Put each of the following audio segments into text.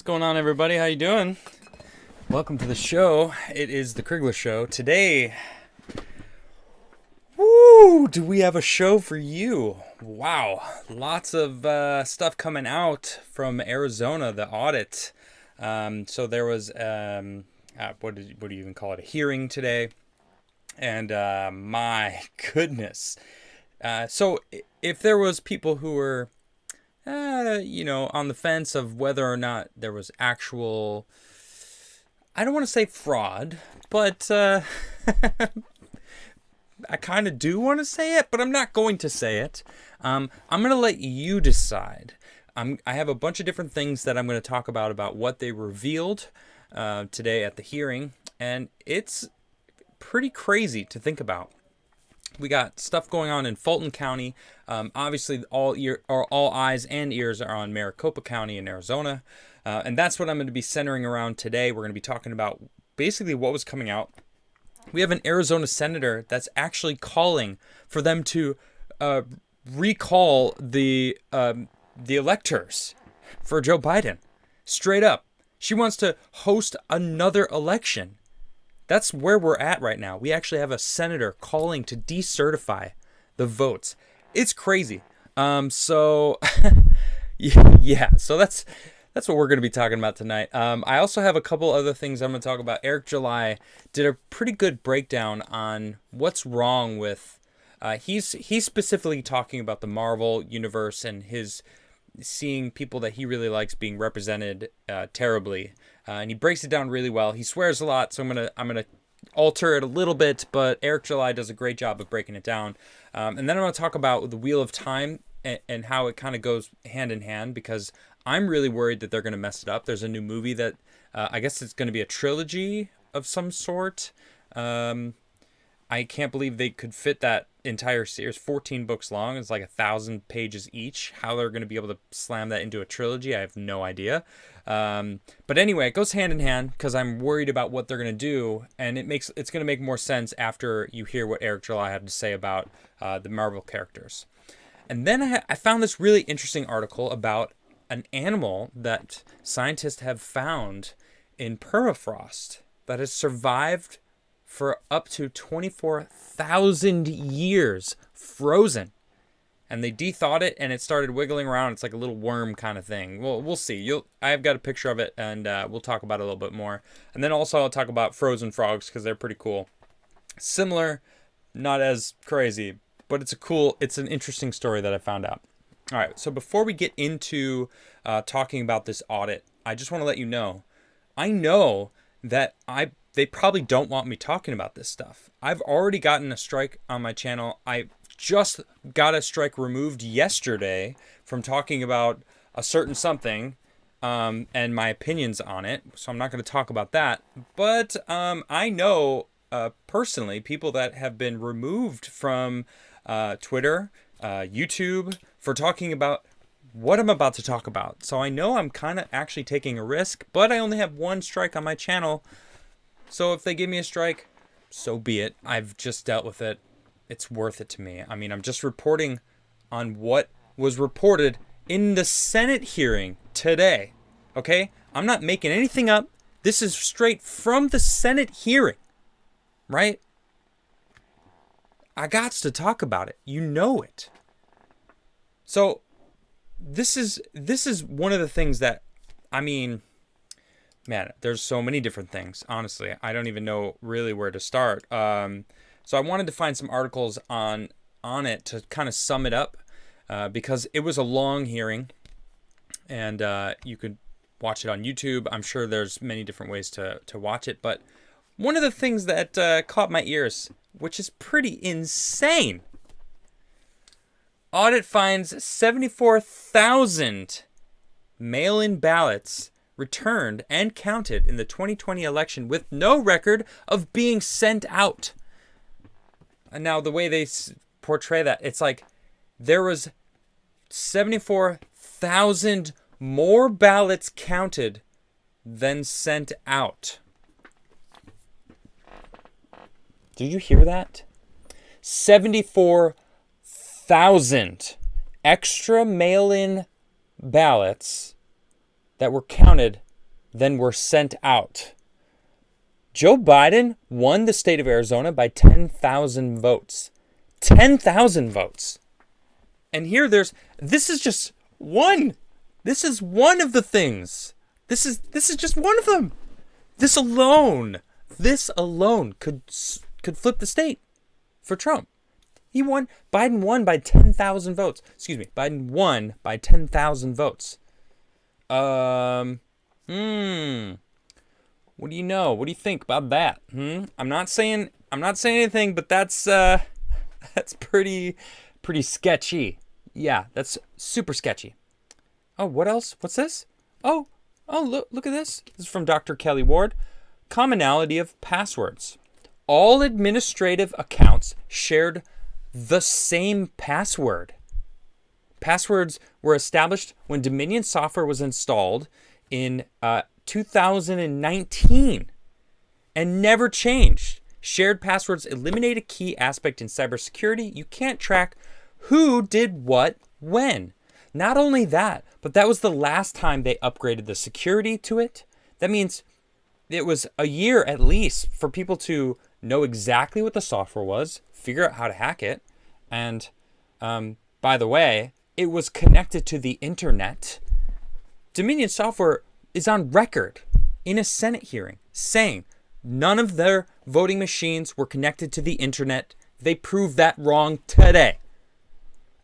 going on, everybody? How you doing? Welcome to the show. It is the Crigler Show. Today, do we have a show for you? Wow, lots of stuff coming out from Arizona, the audit. So there was, what do you even call it, a hearing today. And my goodness. So if there was people who were on the fence of whether or not there was actual, I don't want to say fraud, but I kind of do want to say it, but I'm not going to say it. I'm going to let you decide. I have a bunch of different things that I'm going to talk about what they revealed today at the hearing, and it's pretty crazy to think about. We got stuff going on in Fulton County. Obviously, all eyes and ears are on Maricopa County in Arizona. And that's what I'm going to be centering around today. We're going to be talking about basically what was coming out. We have an Arizona senator that's actually calling for them to recall the electors for Joe Biden. Straight up. She wants to host another election. That's where we're at right now. We actually have a senator calling to decertify the votes. It's crazy. So that's what we're going to be talking about tonight. I also have a couple other things I'm going to talk about. Eric July did a pretty good breakdown on what's wrong with. He's specifically talking about the Marvel universe and his seeing people that he really likes being represented terribly. And he breaks it down really well. He swears a lot, so I'm gonna alter it a little bit, but Eric July does a great job of breaking it down. And then I'm gonna talk about the Wheel of Time and how it kind of goes hand in hand, because I'm really worried that they're gonna mess it up. There's a new movie that I guess it's gonna be a trilogy of some sort. I can't believe they could fit that entire series, 14 books long. It's like 1,000 pages each. How they're going to be able to slam that into a trilogy, I have no idea. But anyway, it goes hand in hand because I'm worried about what they're going to do, and it's going to make more sense after you hear what Eric July had to say about the Marvel characters. And then I found this really interesting article about an animal that scientists have found in permafrost that has survived for up to 24,000 years frozen. And they de-thawed it and it started wiggling around. It's like a little worm kind of thing. Well, we'll see. I've got a picture of it, and we'll talk about it a little bit more. And then also I'll talk about frozen frogs because they're pretty cool. Similar, not as crazy, but it's an interesting story that I found out. All right, so before we get into talking about this audit, I just want to let you know, I know that they probably don't want me talking about this stuff. I've already gotten a strike on my channel. I just got a strike removed yesterday from talking about a certain something and my opinions on it. So I'm not going to talk about that. But I know personally people that have been removed from Twitter, YouTube for talking about what I'm about to talk about. So I know I'm kind of actually taking a risk, but I only have one strike on my channel. So if they give me a strike, so be it. I've just dealt with it. It's worth it to me. I mean, I'm just reporting on what was reported in the Senate hearing today. Okay? I'm not making anything up. This is straight from the Senate hearing. Right? I got to talk about it. You know it. So this is one of the things that, I mean, man, there's so many different things. Honestly, I don't even know really where to start. So I wanted to find some articles on it to kind of sum it up because it was a long hearing, and you could watch it on YouTube. I'm sure there's many different ways to watch it, but one of the things that caught my ears, which is pretty insane, audit finds 74,000 mail-in ballots returned and counted in the 2020 election with no record of being sent out. And now the way they portray that, it's like there was 74,000 more ballots counted than sent out. Did you hear that? 74,000 extra mail-in ballots that were counted then were sent out. Joe Biden won the state of Arizona by 10,000 votes. 10,000 votes. And here this is just one. This is one of the things. This is just one of them. This alone could flip the state for Trump. Biden won by 10,000 votes. Excuse me. Biden won by 10,000 votes. What do you know? What do you think about that? I'm not saying anything, but that's pretty sketchy. Yeah, that's super sketchy. Oh, what else? What's this? Oh, look at this. This is from Dr. Kelly Ward. Commonality of passwords. All administrative accounts shared the same password. Passwords were established when Dominion software was installed in 2019 and never changed. Shared passwords eliminate a key aspect in cybersecurity. You can't track who did what when. Not only that, but that was the last time they upgraded the security to it. That means it was a year at least for people to know exactly what the software was, figure out how to hack it. And by the way, it was connected to the internet. Dominion software is on record in a Senate hearing saying none of their voting machines were connected to the internet. They proved that wrong today.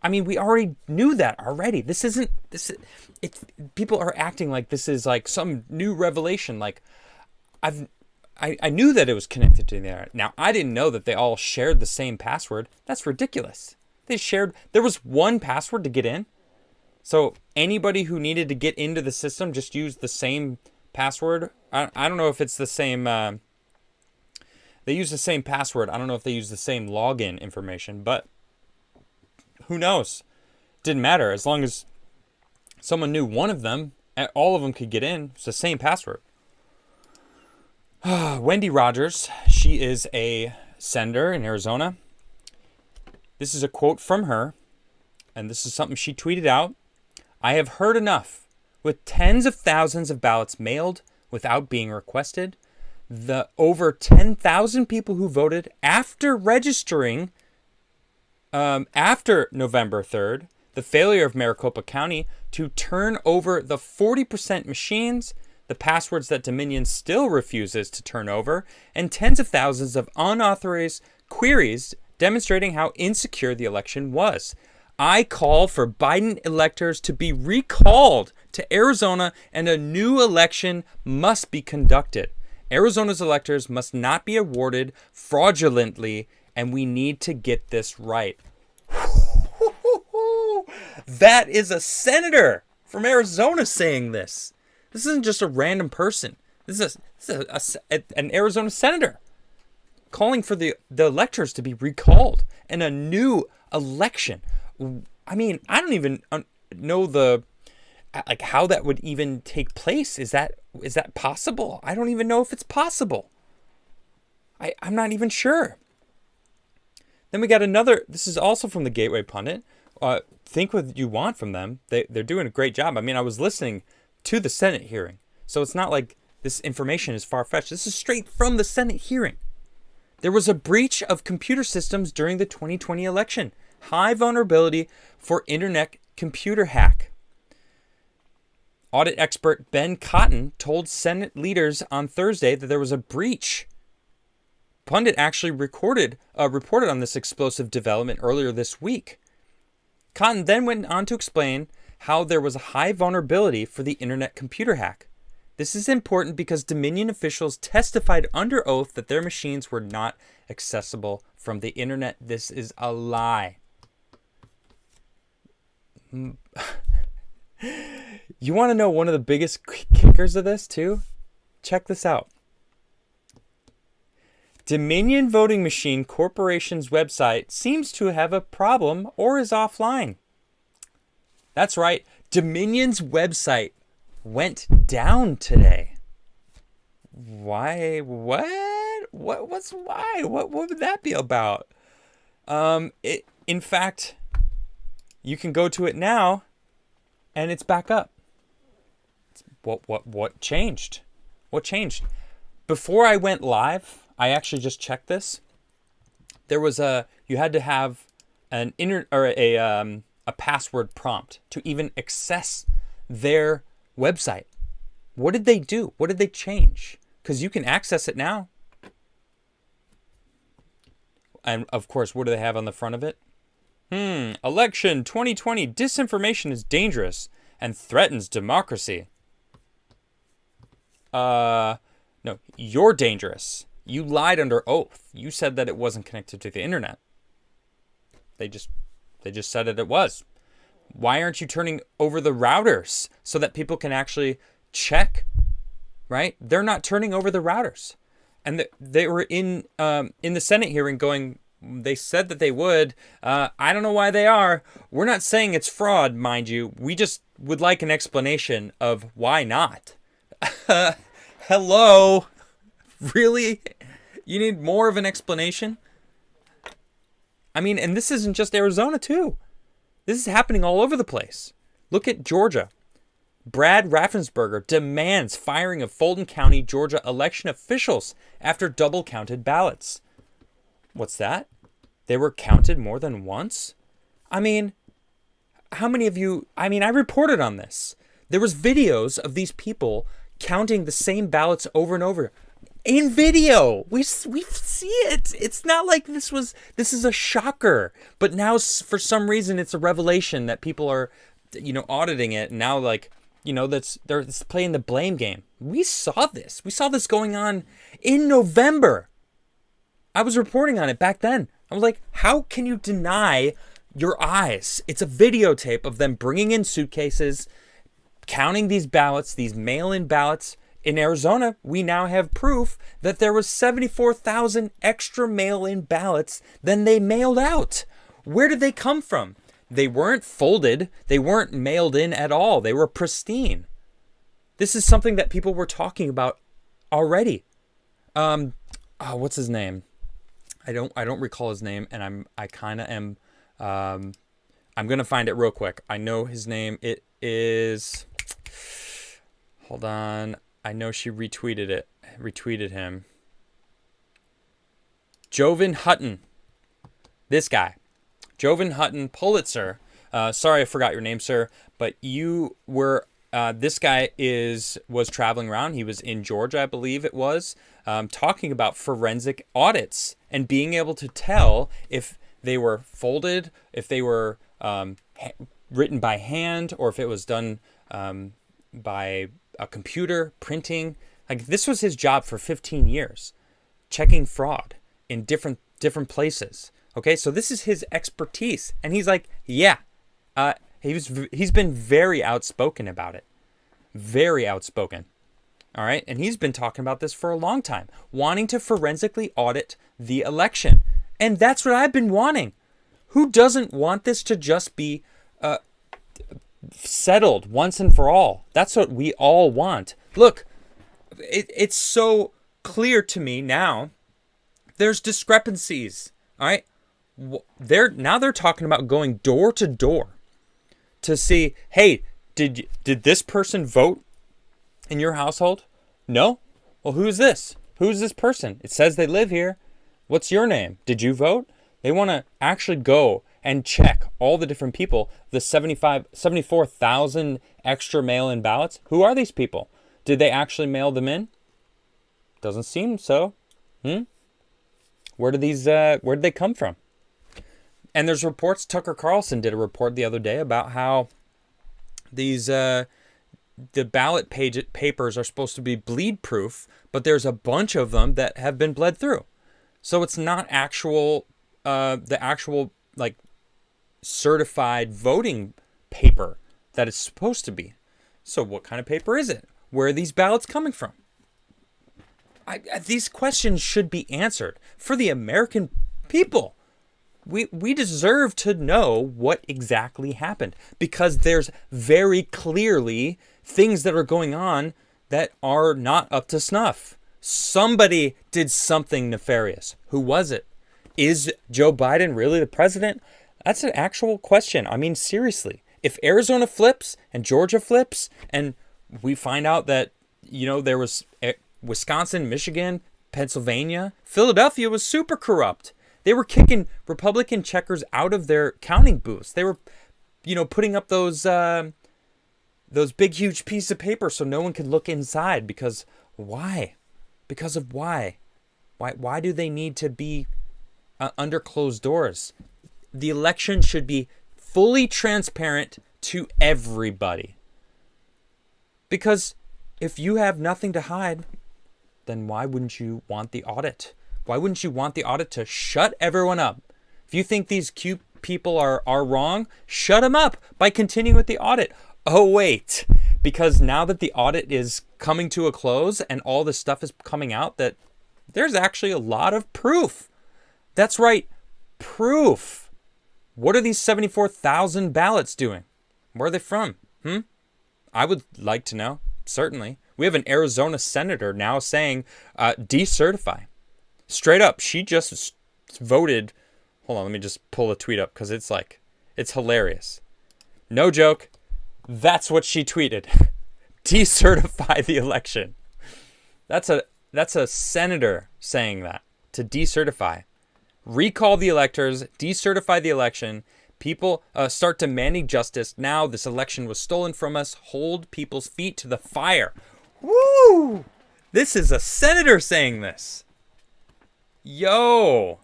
I mean, we already knew that already. People are acting like this is like some new revelation. Like I knew that it was connected to the internet. Now, I didn't know that they all shared the same password. That's ridiculous. There was one password to get in. So anybody who needed to get into the system just used the same password. I don't know if it's the same. They use the same password. I don't know if they use the same login information, but who knows? Didn't matter. As long as someone knew one of them, all of them could get in. It's the same password. Wendy Rogers, she is a senator in Arizona. This is a quote from her, and this is something she tweeted out. I have heard enough. With tens of thousands of ballots mailed without being requested, the over 10,000 people who voted after registering after November 3rd, the failure of Maricopa County to turn over the 40% machines, the passwords that Dominion still refuses to turn over, and tens of thousands of unauthorized queries demonstrating how insecure the election was. I call for Biden electors to be recalled to Arizona and a new election must be conducted. Arizona's electors must not be awarded fraudulently, and we need to get this right. That is a senator from Arizona saying this. This isn't just a random person. This is an Arizona senator calling for the electors to be recalled and a new election. I mean, I don't even know how that would even take place. Is that possible? I don't even know if it's possible. I'm not even sure. Then we got another. This is also from the Gateway Pundit. Think what you want from them. They're doing a great job. I mean, I was listening to the Senate hearing, so it's not like this information is far-fetched. This is straight from the Senate hearing. There was a breach of computer systems during the 2020 election. High vulnerability for internet computer hack. Audit expert Ben Cotton told Senate leaders on Thursday that there was a breach. Pundit actually reported on this explosive development earlier this week. Cotton then went on to explain how there was a high vulnerability for the internet computer hack. This is important because Dominion officials testified under oath that their machines were not accessible from the internet. This is a lie. You want to know one of the biggest kickers of this too? Check this out. Dominion Voting Machine Corporation's website seems to have a problem or is offline. That's right. Dominion's website went down today. Why? What? What's why? What would that be about? In fact, you can go to it now and it's back up. It's What changed? What changed? Before I went live, I actually just checked this. There was you had to have a password prompt to even access their website. What did they do? What did they change? Because you can access it now. And of course, what do they have on the front of it? Election 2020, disinformation is dangerous and threatens democracy. No, you're dangerous. You lied under oath. You said that it wasn't connected to the internet. They just said it was. Why aren't you turning over the routers so that people can actually check? Right? They're not turning over the routers. And they were in the Senate hearing going, they said that they would. I don't know why they are. We're not saying it's fraud, mind you. We just would like an explanation of why not. Hello? Really? You need more of an explanation? I mean, and this isn't just Arizona, too. This is happening all over the place. Look at Georgia. Brad Raffensperger demands firing of Fulton County, Georgia election officials after double-counted ballots. What's that? They were counted more than once? I mean, how many of you... I mean, I reported on this. There was videos of these people counting the same ballots over and over. In video! We see it! It's not like this is a shocker. But now, for some reason, it's a revelation that people are, auditing it. And now, they're playing the blame game. We saw this. We saw this going on in November. I was reporting on it back then. I was like, how can you deny your eyes? It's a videotape of them bringing in suitcases, counting these ballots, these mail-in ballots. In Arizona, we now have proof that there was 74,000 extra mail-in ballots than they mailed out. Where did they come from? They weren't folded. They weren't mailed in at all. They were pristine. This is something that people were talking about already. What's his name? I don't recall his name, and I'm gonna find it real quick. I know his name. It is. Hold on. I know she retweeted him. Jovan Hutton. This guy. Jovan Hutton, Pulitzer. Sorry, I forgot your name, sir. But you were, this guy was traveling around. He was in Georgia, I believe it was, talking about forensic audits and being able to tell if they were folded, if they were written by hand, or if it was done by a computer, printing. Like, this was his job for 15 years, checking fraud in different places. Okay, so this is his expertise, and he's like, yeah, he's been very outspoken about it, very outspoken. All right, and he's been talking about this for a long time, wanting to forensically audit the election, and that's what I've been wanting. Who doesn't want this to just be settled once and for all? That's what we all want. Look, it's so clear to me now. There's discrepancies. All right. They're talking about going door to door to see, hey, did this person vote in your household? No? Well, who's this? Who's this person? It says they live here. What's your name? Did you vote? They want to actually go and check all the different people, the 74,000 extra mail-in ballots. Who are these people? Did they actually mail them in? Doesn't seem so. Where did they come from? And there's reports. Tucker Carlson did a report the other day about how these the ballot papers are supposed to be bleed proof, but there's a bunch of them that have been bled through. So it's not the actual like certified voting paper that it's supposed to be. So what kind of paper is it? Where are these ballots coming from? These questions should be answered for the American people. We deserve to know what exactly happened, because there's very clearly things that are going on that are not up to snuff. Somebody did something nefarious. Who was it? Is Joe Biden really the president? That's an actual question. I mean, seriously. If Arizona flips and Georgia flips and we find out that, there was Wisconsin, Michigan, Pennsylvania, Philadelphia was super corrupt. They were kicking Republican checkers out of their counting booths. They were, putting up those big, huge pieces of paper so no one could look inside. Because why? Because of why? Why do they need to be under closed doors? The election should be fully transparent to everybody. Because if you have nothing to hide, then why wouldn't you want the audit? Why wouldn't you want the audit to shut everyone up? If you think these cute people are wrong, shut them up by continuing with the audit. Oh, wait, because now that the audit is coming to a close and all this stuff is coming out, that there's actually a lot of proof. That's right, proof. What are these 74,000 ballots doing? Where are they from? I would like to know, certainly. We have an Arizona senator now saying decertify. Straight up, she just voted. Hold on, let me just pull a tweet up because it's hilarious. No joke. That's what she tweeted. Decertify the election. That's a senator saying that, to decertify. Recall the electors, decertify the election. People start demanding justice. Now this election was stolen from us. Hold people's feet to the fire. Woo! This is a senator saying this. Yo!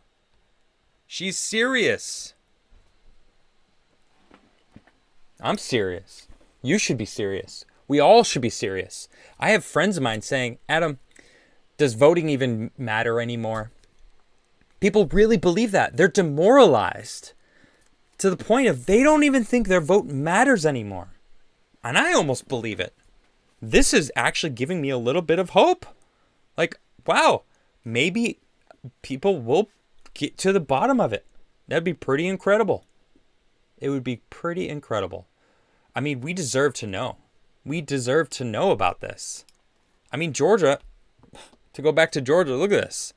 She's serious. I'm serious. You should be serious. We all should be serious. I have friends of mine saying, Adam, does voting even matter anymore? People really believe that. They're demoralized to the point of they don't even think their vote matters anymore. And I almost believe it. This is actually giving me a little bit of hope. Like, wow, maybe people will get to the bottom of it. That'd be pretty incredible. It would be pretty incredible. I mean, we deserve to know. We deserve to know about this. I mean, Georgia, to go back to Georgia, look at this.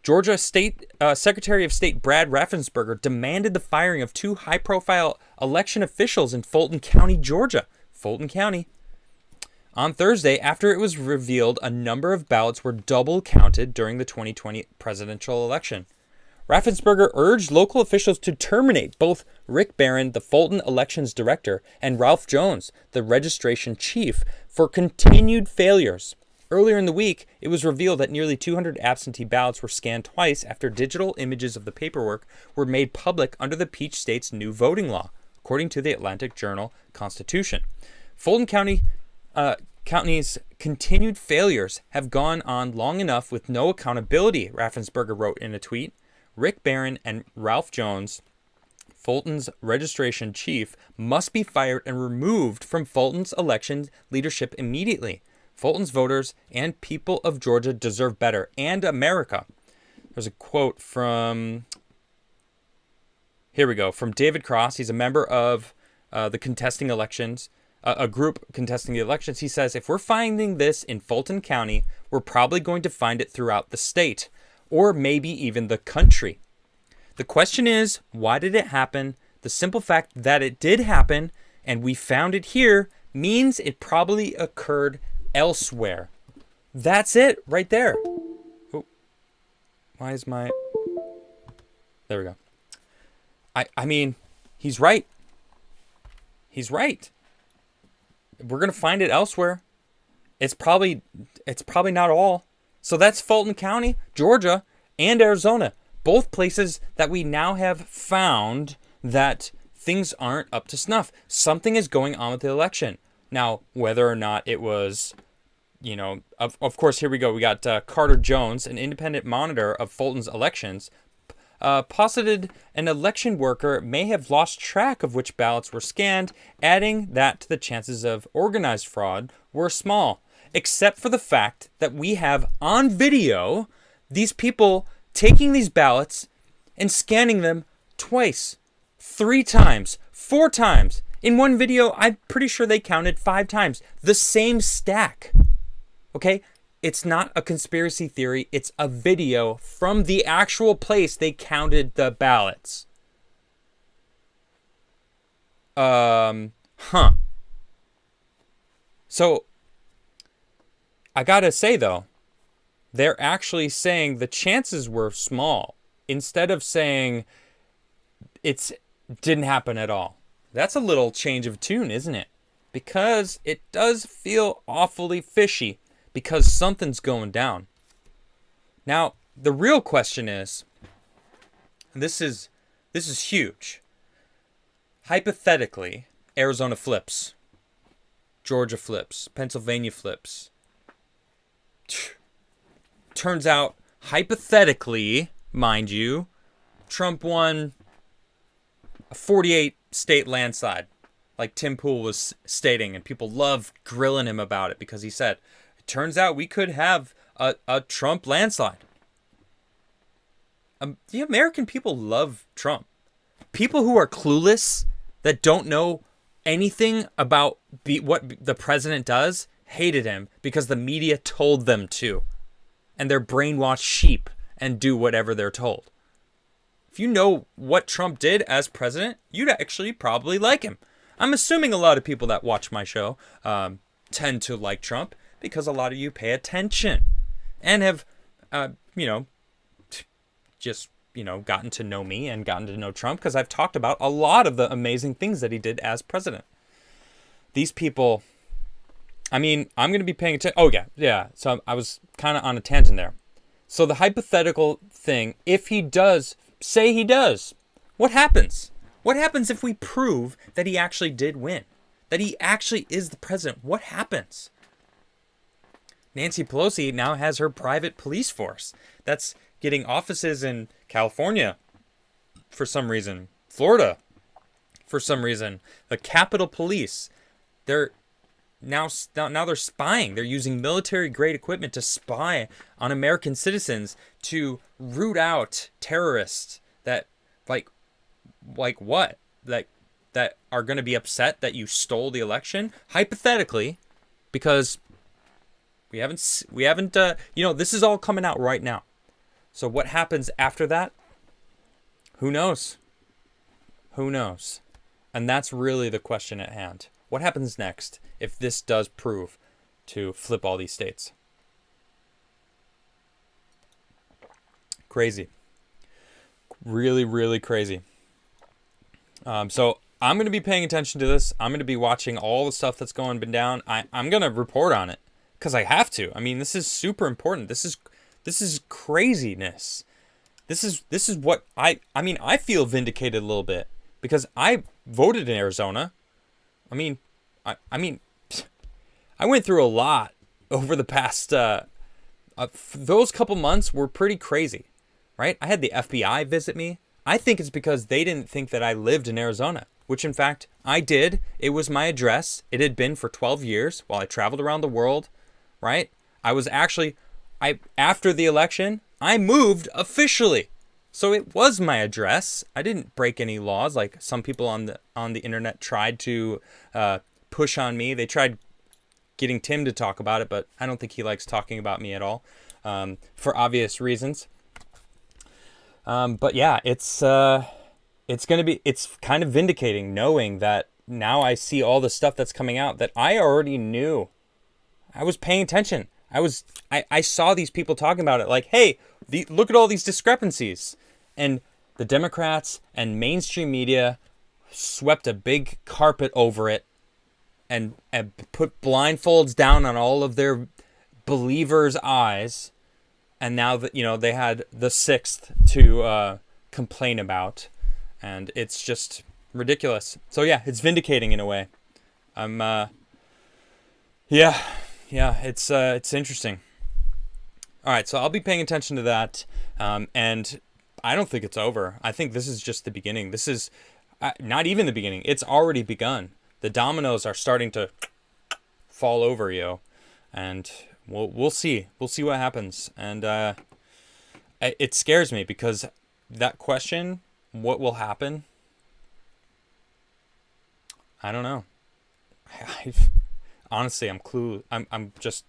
Georgia Secretary of State Brad Raffensperger demanded the firing of 2 high-profile election officials in Fulton County, Georgia. Fulton County. On Thursday, after it was revealed a number of ballots were double counted during the 2020 presidential election. Raffensperger urged local officials to terminate both Rick Barron, the Fulton Elections Director, and Ralph Jones, the registration chief, for continued failures. Earlier in the week, it was revealed that nearly 200 absentee ballots were scanned twice after digital images of the paperwork were made public under the Peach State's new voting law, according to the Atlantic Journal-Constitution. Fulton County's continued failures have gone on long enough with no accountability, Raffensperger wrote in a tweet. Rick Barron and Ralph Jones, Fulton's registration chief, must be fired and removed from Fulton's election leadership immediately. Fulton's voters and people of Georgia deserve better, and America. There's a quote from, here we go, from David Cross. He's a member of the contesting elections, a group contesting the elections. He says, if we're finding this in Fulton County, we're probably going to find it throughout the state, or maybe even the country. The question is, why did it happen? The simple fact that it did happen, and we found it here, means it probably occurred elsewhere. That's it right there. Oh, why is my... There we go. I mean, he's right. He's right. We're going to find it elsewhere. It's probably not all. So that's Fulton County, Georgia, and Arizona. Both places that we now have found that things aren't up to snuff. Something is going on with the election. Now, whether or not it was, of course, here we go. We got Carter Jones, an independent monitor of Fulton's elections, posited an election worker may have lost track of which ballots were scanned, adding that the chances of organized fraud were small, except for the fact that we have on video these people taking these ballots and scanning them twice, 3 times, 4 times. In one video, I'm pretty sure they counted 5 times. The same stack. Okay? It's not a conspiracy theory. It's a video from the actual place they counted the ballots. So I gotta say though, they're actually saying the chances were small instead of saying it didn't happen at all. That's a little change of tune, isn't it? Because it does feel awfully fishy because something's going down. Now, the real question is, this is huge. Hypothetically, Arizona flips. Georgia flips. Pennsylvania flips. Turns out, hypothetically, mind you, Trump won a 48 state landslide, like Tim Pool was stating, and people love grilling him about it because he said, it turns out we could have a Trump landslide. The American people love Trump. People who are clueless, that don't know anything about what the president does, hated him because the media told them to. And they're brainwashed sheep and do whatever they're told. If you know what Trump did as president, you'd actually probably like him. I'm assuming a lot of people that watch my show tend to like Trump because a lot of you pay attention and have, gotten to know me and gotten to know Trump because I've talked about a lot of the amazing things that he did as president. These people, I'm going to be paying attention. Oh, yeah. So I was kind of on a tangent there. So the hypothetical thing, if he does, say he does, what happens? What happens if we prove that he actually did win? That he actually is the president? What happens? Nancy Pelosi now has her private police force that's getting offices in California for some reason, Florida for some reason, the Capitol Police. They're now they're spying. They're using military-grade equipment to spy on American citizens to root out terrorists that, like what? That are going to be upset that you stole the election? Hypothetically, because we haven't, this is all coming out right now. So what happens after that? Who knows? Who knows? And that's really the question at hand. What happens next if this does prove to flip all these states? Crazy. Really, really crazy. So I'm going to be paying attention to this. I'm going to be watching all the stuff that's going down. I'm going to report on it because I have to. This is super important. This is craziness. This is what I feel vindicated a little bit because I voted in Arizona. I went through a lot over the past, those couple months were pretty crazy, right? I had the FBI visit me. I think it's because they didn't think that I lived in Arizona, which in fact I did. It was my address. It had been for 12 years while I traveled around the world, right? I was actually, after the election, I moved officially. So it was my address. I didn't break any laws like some people on the internet tried to push on me. They tried getting Tim to talk about it, but I don't think he likes talking about me at all, for obvious reasons. But yeah, it's kind of vindicating knowing that now I see all the stuff that's coming out that I already knew. I was paying attention. I saw these people talking about it like, hey, look at all these discrepancies. And the Democrats and mainstream media swept a big carpet over it and put blindfolds down on all of their believers' eyes. And now that, they had the 6th to complain about. And it's just ridiculous. So yeah, it's vindicating in a way. It's interesting. All right, so I'll be paying attention to that. And I don't think it's over. I think this is just the beginning. This is not even the beginning. It's already begun. The dominoes are starting to fall over, and we'll see. We'll see what happens. And it scares me because that question, what will happen? I don't know. Honestly, I'm just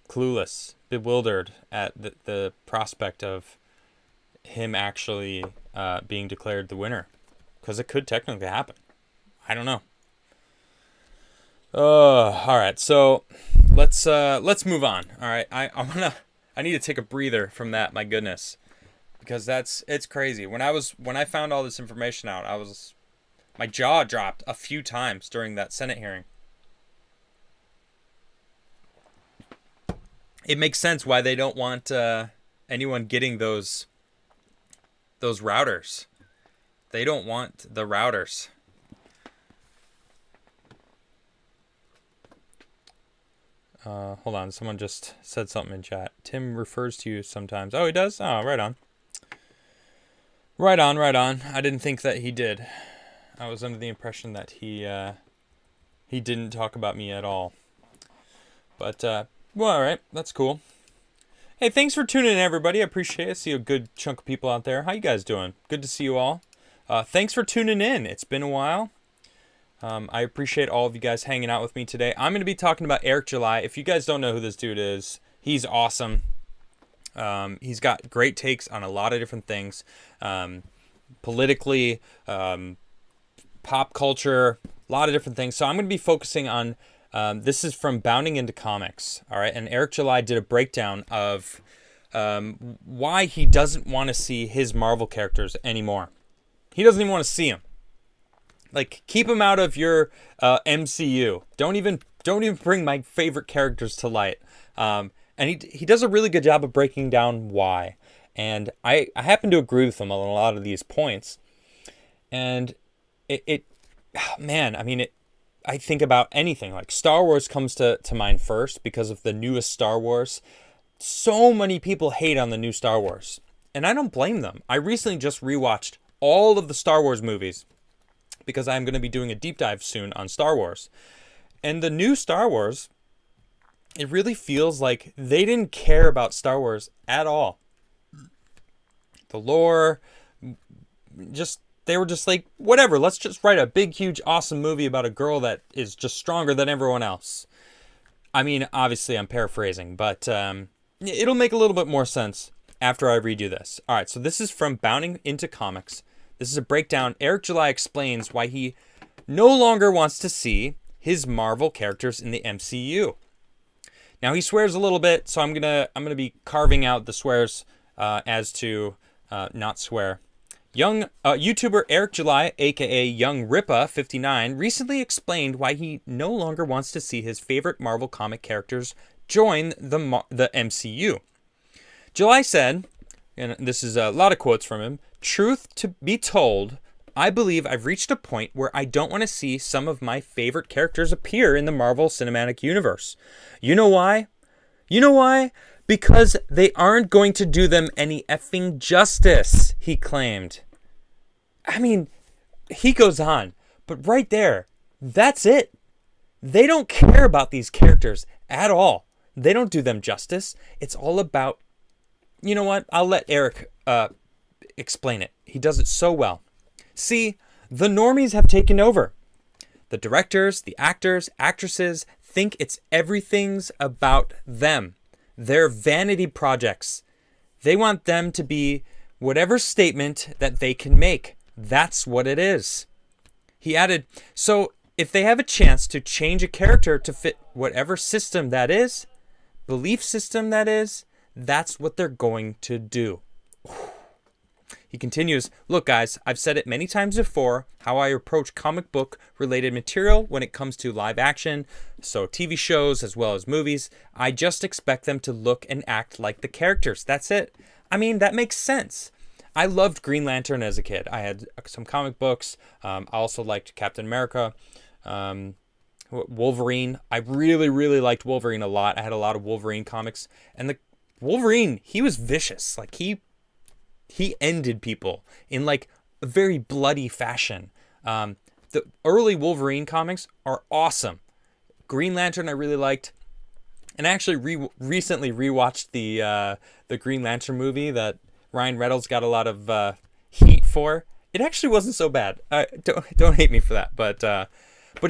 clueless, bewildered at the prospect of him actually being declared the winner, because it could technically happen. I don't know. All right. So let's move on. All right. I need to take a breather from that. My goodness, because it's crazy. When I found all this information out, my jaw dropped a few times during that Senate hearing. It makes sense why they don't want anyone getting those routers. They don't want the routers. Hold on, someone just said something in chat. Tim refers to you sometimes. Oh, he does? Oh, right on. Right on. I didn't think that he did. I was under the impression that he didn't talk about me at all. But, well, all right. That's cool. Hey, thanks for tuning in, everybody. I appreciate it. I see a good chunk of people out there. How you guys doing? Good to see you all. Thanks for tuning in. It's been a while. I appreciate all of you guys hanging out with me today. I'm going to be talking about Eric July. If you guys don't know who this dude is, he's awesome. He's got great takes on a lot of different things. Politically, pop culture, a lot of different things. So I'm going to be focusing on, this is from Bounding into Comics. All right. And Eric July did a breakdown of why he doesn't want to see his Marvel characters anymore. He doesn't even want to see them. Like, keep them out of your MCU. Don't even bring my favorite characters to light. And he does a really good job of breaking down why. And I happen to agree with him on a lot of these points. And I think about anything. Like, Star Wars comes to mind first because of the newest Star Wars. So many people hate on the new Star Wars. And I don't blame them. I recently just rewatched all of the Star Wars movies, because I'm going to be doing a deep dive soon on Star Wars. And the new Star Wars, it really feels like they didn't care about Star Wars at all. The lore, they were just like, whatever, let's just write a big, huge, awesome movie about a girl that is just stronger than everyone else. I mean, obviously I'm paraphrasing, but it'll make a little bit more sense after I read you this. All right, so this is from Bounding into Comics. This is a breakdown. Eric July explains why he no longer wants to see his Marvel characters in the MCU. Now, he swears a little bit, so I'm gonna be carving out the swears as to not swear. Young YouTuber Eric July, aka Young Rippa 59, recently explained why he no longer wants to see his favorite Marvel comic characters join the MCU. July said, and this is a lot of quotes from him, "Truth to be told, I believe I've reached a point where I don't want to see some of my favorite characters appear in the Marvel Cinematic Universe. You know why? Because they aren't going to do them any effing justice," he claimed. I mean, he goes on, but right there, that's it. They don't care about these characters at all. They don't do them justice. It's all about, you know what? I'll let Eric explain it. He does it so well. See, the normies have taken over. The directors, the actors, actresses think everything's about them. They're vanity projects. They want them to be whatever statement that they can make. That's what it is. He added, so if they have a chance to change a character to fit whatever system that is, belief system that is, that's what they're going to do. He continues, look guys, I've said it many times before, how I approach comic book related material when it comes to live action, so TV shows as well as movies. I just expect them to look and act like the characters. That's it. I mean, that makes sense. I loved Green Lantern as a kid. I had some comic books. I also liked Captain America, Wolverine. I really, really liked Wolverine a lot. I had a lot of Wolverine comics. And the Wolverine, he was vicious. Like, he ended people in like a very bloody fashion. The early Wolverine comics are awesome. Green Lantern I really liked. And I actually recently rewatched the Green Lantern movie that Ryan Reynolds got a lot of heat for. It actually wasn't so bad. Don't hate me for that. But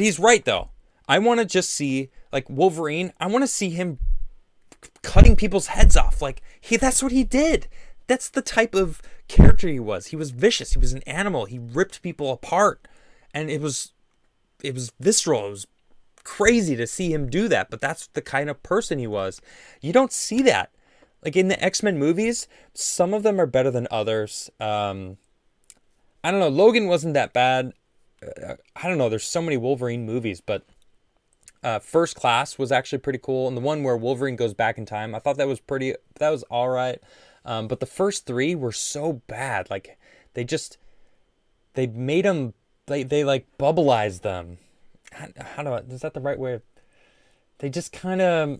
he's right though. I want to just see, like, Wolverine. I want to see him cutting people's heads off. Like, that's what he did. That's the type of character he was. He was vicious. He was an animal. He ripped people apart, and it was visceral. It was crazy to see him do that, but that's the kind of person he was. You don't see that. Like in the X-Men movies, some of them are better than others. I don't know. Logan wasn't that bad. I don't know. There's so many Wolverine movies, but First Class was actually pretty cool. And the one where Wolverine goes back in time, I thought that was all right. But the first three were so bad. Like they made them, they like bubbleized them. Is that the right way? They just kind of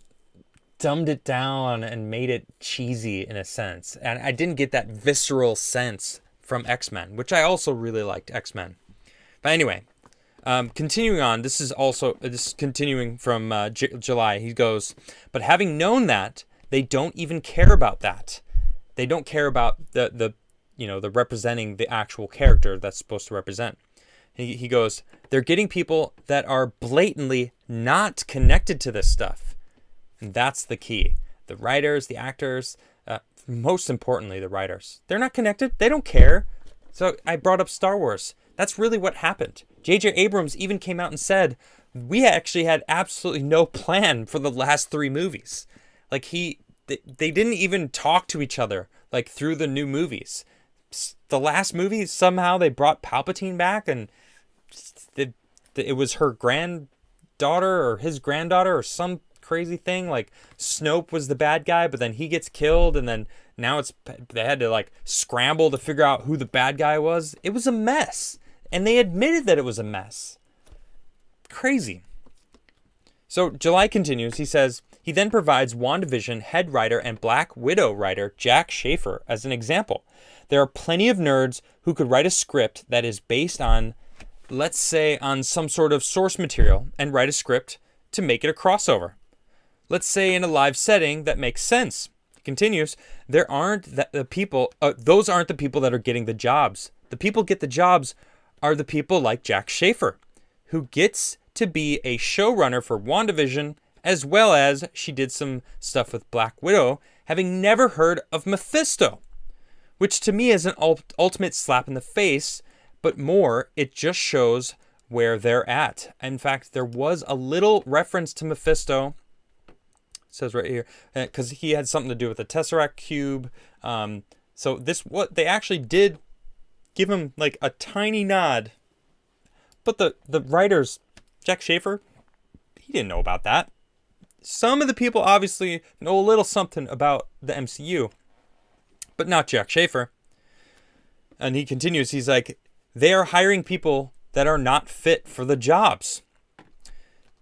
dumbed it down and made it cheesy in a sense. And I didn't get that visceral sense from X-Men, which I also really liked X-Men. But anyway, continuing on, this is continuing from July. He goes, but having known that, they don't even care about that. They don't care about the representing the actual character that's supposed to represent. He goes, they're getting people that are blatantly not connected to this stuff. And that's the key. The writers, the actors, most importantly, the writers. They're not connected. They don't care. So I brought up Star Wars. That's really what happened. J.J. Abrams even came out and said, we actually had absolutely no plan for the last 3 movies. Like they didn't even talk to each other like through the new movies. The last movie, somehow they brought Palpatine back, and it was her granddaughter or his granddaughter or some crazy thing. Like Snoke was the bad guy, but then he gets killed, and then now they had to like scramble to figure out who the bad guy was. It was a mess, and they admitted that it was a mess. Crazy. So July continues. He says he then provides WandaVision head writer and Black Widow writer Jack Schaefer as an example. There are plenty of nerds who could write a script that is based on, let's say, on some sort of source material and write a script to make it a crossover. Let's say in a live setting that makes sense. It continues, those aren't the people that are getting the jobs. The people get the jobs are the people like Jack Schaefer, who gets to be a showrunner for WandaVision, as well as she did some stuff with Black Widow, having never heard of Mephisto, which to me is an ultimate slap in the face, but more, it just shows where they're at. In fact, there was a little reference to Mephisto. It says right here, because he had something to do with the Tesseract Cube. So they actually did give him like a tiny nod. But the writers, Jack Schaefer, he didn't know about that. Some of the people obviously know a little something about the MCU, but not Jack Schaefer. And he continues, he's like, they are hiring people that are not fit for the jobs.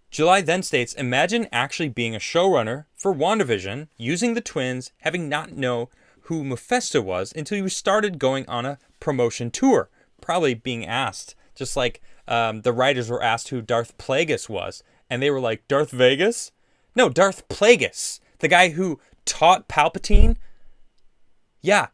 July then states, imagine actually being a showrunner for WandaVision, using the twins, having not know who Mephisto was until you started going on a promotion tour, probably being asked, just like the writers were asked who Darth Plagueis was, and they were like, Darth Vegas? No, Darth Plagueis, the guy who taught Palpatine. Yeah,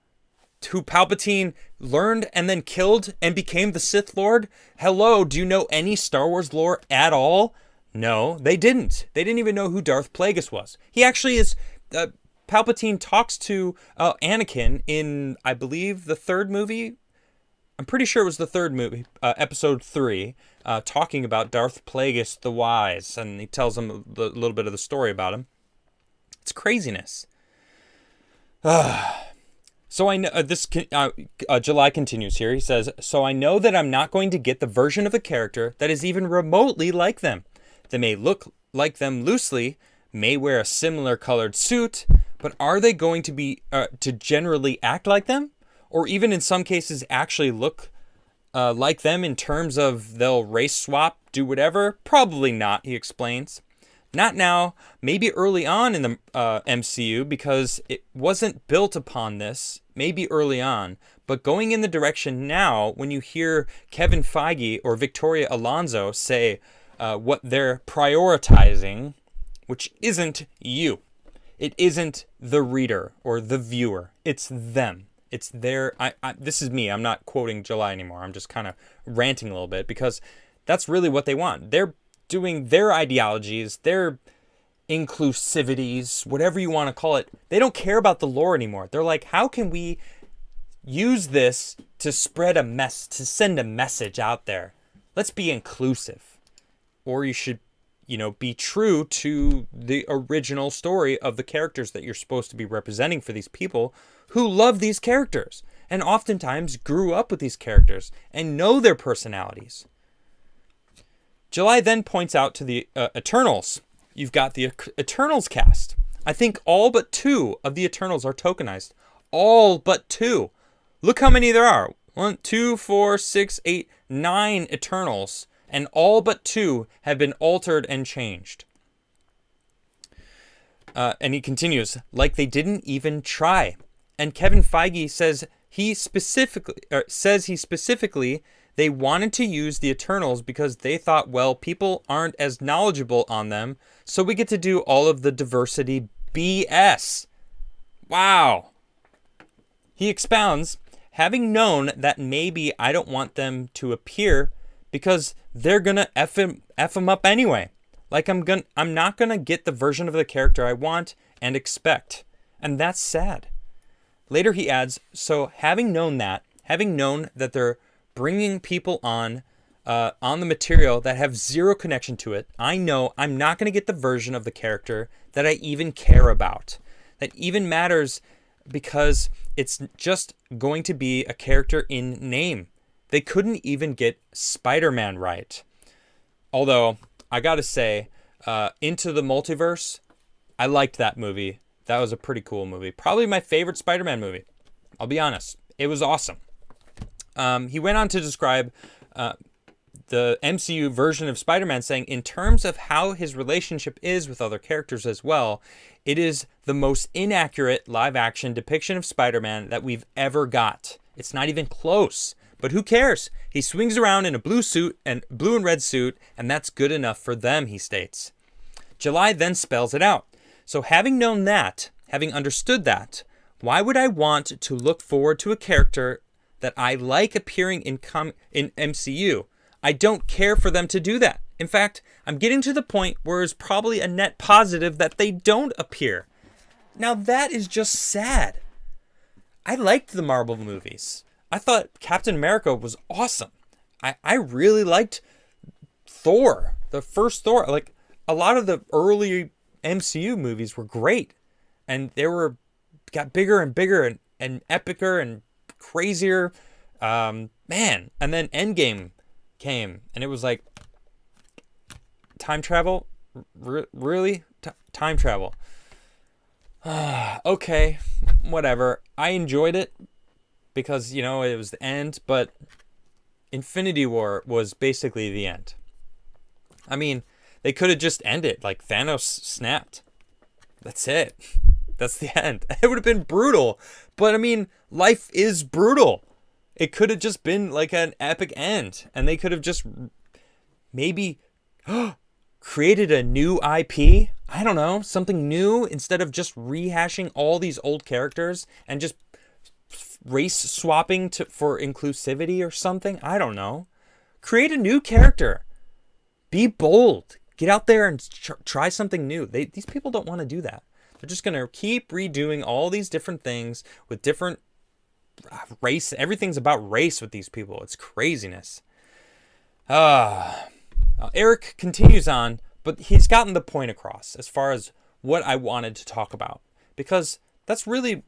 who Palpatine learned and then killed and became the Sith Lord. Hello, do you know any Star Wars lore at all? No, they didn't. They didn't even know who Darth Plagueis was. He actually is... Palpatine talks to Anakin in, I believe, the 3rd movie. I'm pretty sure it was the 3rd movie, episode 3, talking about Darth Plagueis the Wise, and he tells him a little bit of the story about him. It's craziness. So I know July continues here. He says, so I know that I'm not going to get the version of the character that is even remotely like them. They may look like them loosely, may wear a similar colored suit, but are they going to be to generally act like them? Or even in some cases actually look like them in terms of they'll race swap, do whatever? Probably not, he explains. Not now, maybe early on in the MCU, because it wasn't built upon this, maybe early on. But going in the direction now, when you hear Kevin Feige or Victoria Alonso say what they're prioritizing, which isn't you. It isn't the reader or the viewer. It's them. It's their... this is me. I'm not quoting July anymore. I'm just kind of ranting a little bit because that's really what they want. They're doing their ideologies, their inclusivities, whatever you want to call it. They don't care about the lore anymore. They're like, how can we use this to spread a mess, to send a message out there? Let's be inclusive. Or you should be true to the original story of the characters that you're supposed to be representing for these people who love these characters and oftentimes grew up with these characters and know their personalities. July then points out to the Eternals. You've got the Eternals cast. I think all but 2 of the Eternals are tokenized. All but 2. Look how many there are. 1, 2, 4, 6, 8, 9 Eternals. And all but 2 have been altered and changed. And he continues, like they didn't even try. And Kevin Feige says he specifically they wanted to use the Eternals because they thought, well, people aren't as knowledgeable on them, so we get to do all of the diversity BS. Wow. He expounds, having known that maybe I don't want them to appear because they're gonna F him up anyway. Like I'm not gonna get the version of the character I want and expect. And that's sad. Later he adds, so having known that they're bringing people on the material that have zero connection to it, I know I'm not going to get the version of the character that I even care about, that even matters, because it's just going to be a character in name. They couldn't even get Spider-Man right. Although, I gotta say, Into the Multiverse, I liked that movie. That was a pretty cool movie. Probably my favorite Spider-Man movie. I'll be honest. It was awesome. He went on to describe the MCU version of Spider-Man, saying, in terms of how his relationship is with other characters as well, it is the most inaccurate live-action depiction of Spider-Man that we've ever got. It's not even close. But who cares? He swings around in a blue and red suit, and that's good enough for them, he states. July then spells it out. So having known that, having understood that, why would I want to look forward to a character that I like appearing in MCU? I don't care for them to do that. In fact, I'm getting to the point where it's probably a net positive that they don't appear. Now that is just sad. I liked the Marvel movies. I thought Captain America was awesome. I really liked Thor, the first Thor. Like, a lot of the early MCU movies were great. And they got bigger and bigger and epicer and crazier. Man. And then Endgame came. And it was like, time travel? Really? Time travel. Okay. Whatever. I enjoyed it because, it was the end. But Infinity War was basically the end. I mean, they could have just ended. Like, Thanos snapped. That's it. That's the end. It would have been brutal. But, I mean, life is brutal. It could have just been like an epic end. And they could have just maybe created a new IP. I don't know. Something new instead of just rehashing all these old characters and just race swapping for inclusivity or something. I don't know. Create a new character. Be bold. Get out there and try something new. These people don't want to do that. They're just going to keep redoing all these different things with different race. Everything's about race with these people. It's craziness. Eric continues on, but he's gotten the point across as far as what I wanted to talk about. Because that's really,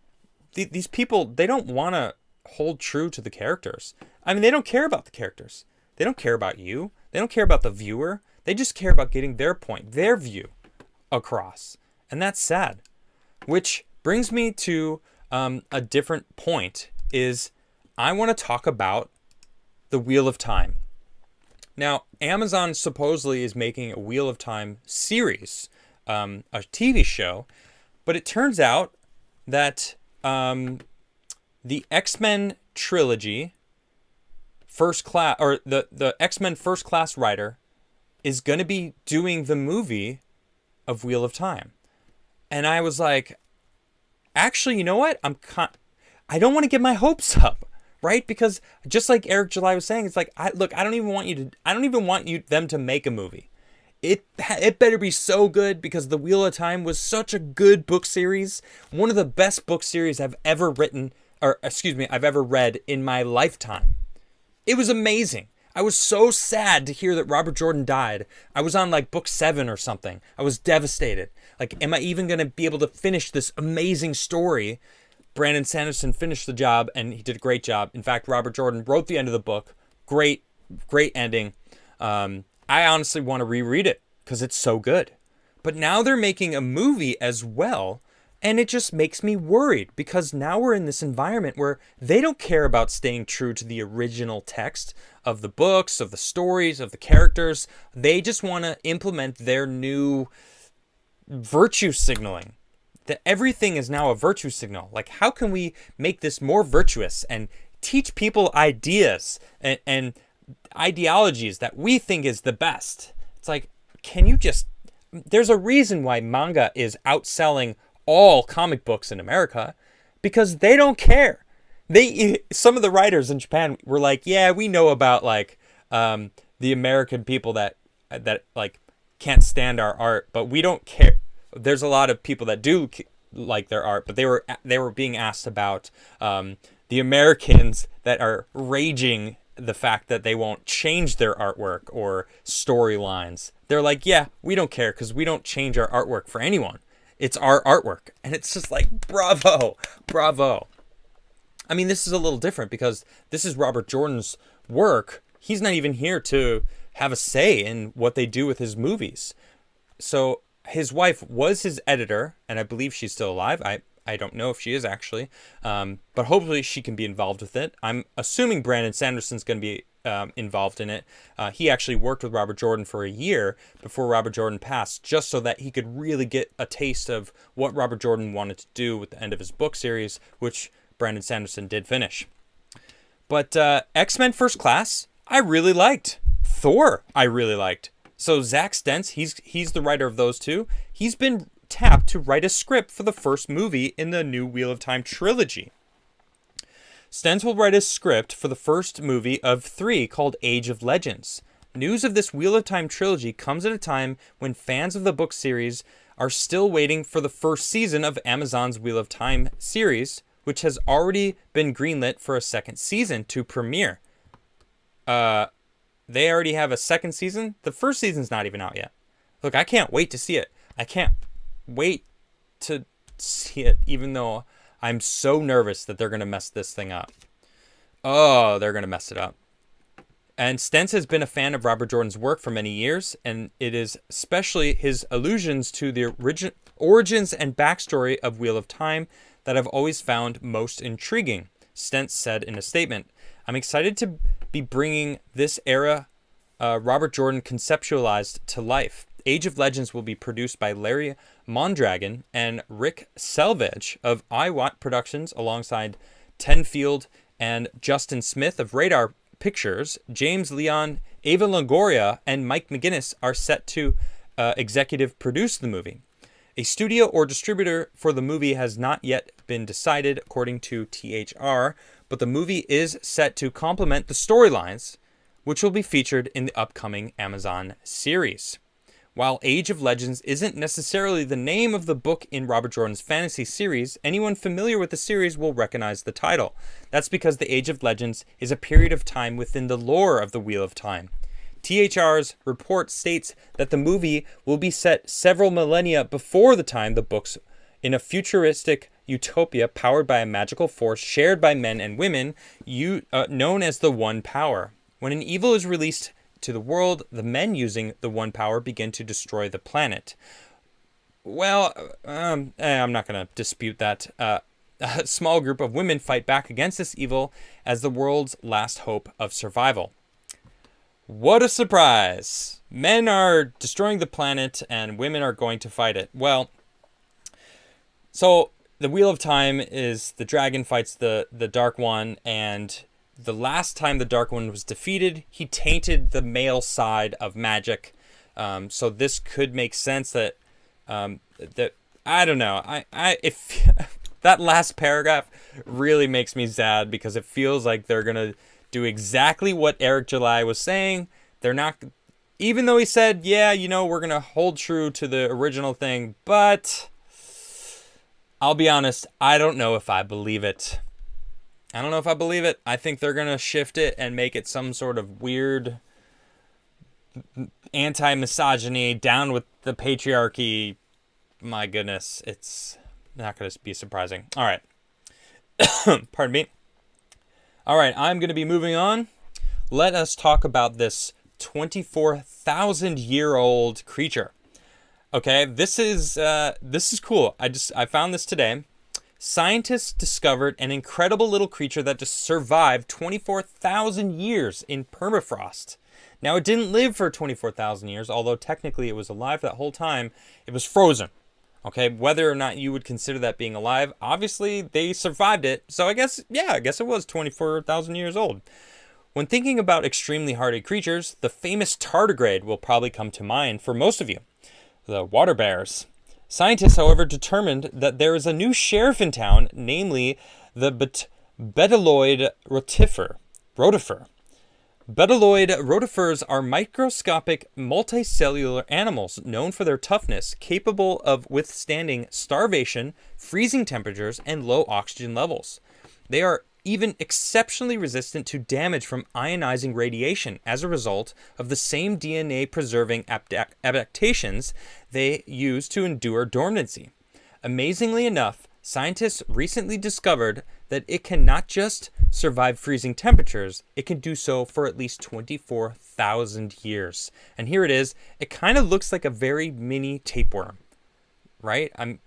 these people, they don't want to hold true to the characters. I mean, they don't care about the characters. They don't care about you. They don't care about the viewer. They just care about getting their point, their view across. And that's sad. Which brings me to a different point, is I want to talk about the Wheel of Time. Now, Amazon supposedly is making a Wheel of Time series, a TV show, but it turns out that the X-Men trilogy, First Class, or the X-Men First Class writer, is going to be doing the movie of Wheel of Time. And I was like, actually, you know what? I don't want to get my hopes up, right? Because just like Eric July was saying, it's like, I don't even want them to make a movie. It better be so good, because the Wheel of Time was such a good book series. One of the best book series I've ever read in my lifetime. It was amazing. I was so sad to hear that Robert Jordan died. I was on like book 7 or something. I was devastated. Like, am I even going to be able to finish this amazing story? Brandon Sanderson finished the job, and he did a great job. In fact, Robert Jordan wrote the end of the book. Great ending. I honestly want to reread it because it's so good. But now they're making a movie as well, and it just makes me worried because now we're in this environment where they don't care about staying true to the original text of the books, of the stories, of the characters. They just want to implement their new virtue signaling. That everything is now a virtue signal. Like, how can we make this more virtuous and teach people ideas and ideologies that we think is the best? It's like, can you just... There's a reason why manga is outselling all comic books in America, because they don't care. Some of the writers in Japan were like, yeah, we know about like the American people that like can't stand our art, but we don't care. There's a lot of people that do like their art, but they were being asked about the Americans that are raging the fact that they won't change their artwork or storylines. They're like, yeah, we don't care because we don't change our artwork for anyone. It's our artwork. And it's just like, bravo. I mean, this is a little different because this is Robert Jordan's work. He's not even here to have a say in what they do with his movies. So his wife was his editor, and I believe she's still alive. I don't know if she is actually, but hopefully she can be involved with it. I'm assuming Brandon Sanderson's going to be involved in it. He actually worked with Robert Jordan for a year before Robert Jordan passed, just so that he could really get a taste of what Robert Jordan wanted to do with the end of his book series, which Brandon Sanderson did finish. But X-Men First Class, I really liked. Thor, I really liked. So Zach Stentz, he's the writer of those two. He's been tapped to write a script for the first movie in the new Wheel of Time trilogy. Stentz will write a script for the first movie of 3 called Age of Legends. News of this Wheel of Time trilogy comes at a time when fans of the book series are still waiting for the first season of Amazon's Wheel of Time series, which has already been greenlit for a second season to premiere. They already have a second season? The first season's not even out yet. Look, I can't wait to see it. I can't wait to see it, even though I'm so nervous that they're going to mess this thing up. Oh, they're going to mess it up. And Stentz has been a fan of Robert Jordan's work for many years, and it is especially his allusions to the origins and backstory of Wheel of Time that I've always found most intriguing. Stentz said in a statement, "I'm excited to be bringing this era Robert Jordan conceptualized to life. Age of Legends will be produced by Larry Mondragon and Rick Selvage of iWatt Productions alongside Tenfield and Justin Smith of Radar Pictures. James Leon, Ava Longoria, and Mike McGinnis are set to executive produce the movie. A studio or distributor for the movie has not yet been decided, according to THR, but the movie is set to complement the storylines, which will be featured in the upcoming Amazon series. While Age of Legends isn't necessarily the name of the book in Robert Jordan's fantasy series, anyone familiar with the series will recognize the title. That's because the Age of Legends is a period of time within the lore of the Wheel of Time. THR's report states that the movie will be set several millennia before the time the books, in a futuristic utopia powered by a magical force shared by men and women, known as the One Power. When an evil is released to the world, the men using the One Power begin to destroy the planet. Well, I'm not going to dispute that. A small group of women fight back against this evil as the world's last hope of survival. What a surprise! Men are destroying the planet and women are going to fight it. Well, so the Wheel of Time is the dragon fights the Dark One, and the last time the Dark One was defeated, he tainted the male side of magic. So this could make sense that I don't know. If that last paragraph really makes me sad because it feels like they're gonna do exactly what Eric July was saying. They're not, even though he said, yeah, we're gonna hold true to the original thing, but I'll be honest, I don't know if I believe it. I don't know if I believe it. I think they're going to shift it and make it some sort of weird anti-misogyny, down with the patriarchy. My goodness, it's not going to be surprising. All right. Pardon me. All right, I'm going to be moving on. Let us talk about this 24,000-year-old creature. Okay, this is cool. I found this today. Scientists discovered an incredible little creature that just survived 24,000 years in permafrost. Now, it didn't live for 24,000 years, although technically it was alive that whole time. It was frozen. Okay, whether or not you would consider that being alive, obviously they survived it. So I guess it was 24,000 years old. When thinking about extremely hardy creatures, the famous tardigrade will probably come to mind for most of you. The water bears. Scientists, however, determined that there is a new sheriff in town, namely the betyloid rotifer. Betyloid rotifers are microscopic multicellular animals known for their toughness, capable of withstanding starvation, freezing temperatures, and low oxygen levels. They are even exceptionally resistant to damage from ionizing radiation as a result of the same DNA-preserving adaptations they use to endure dormancy. Amazingly enough, scientists recently discovered that it can not just survive freezing temperatures, it can do so for at least 24,000 years. And here it is. It kind of looks like a very mini tapeworm, right? I'm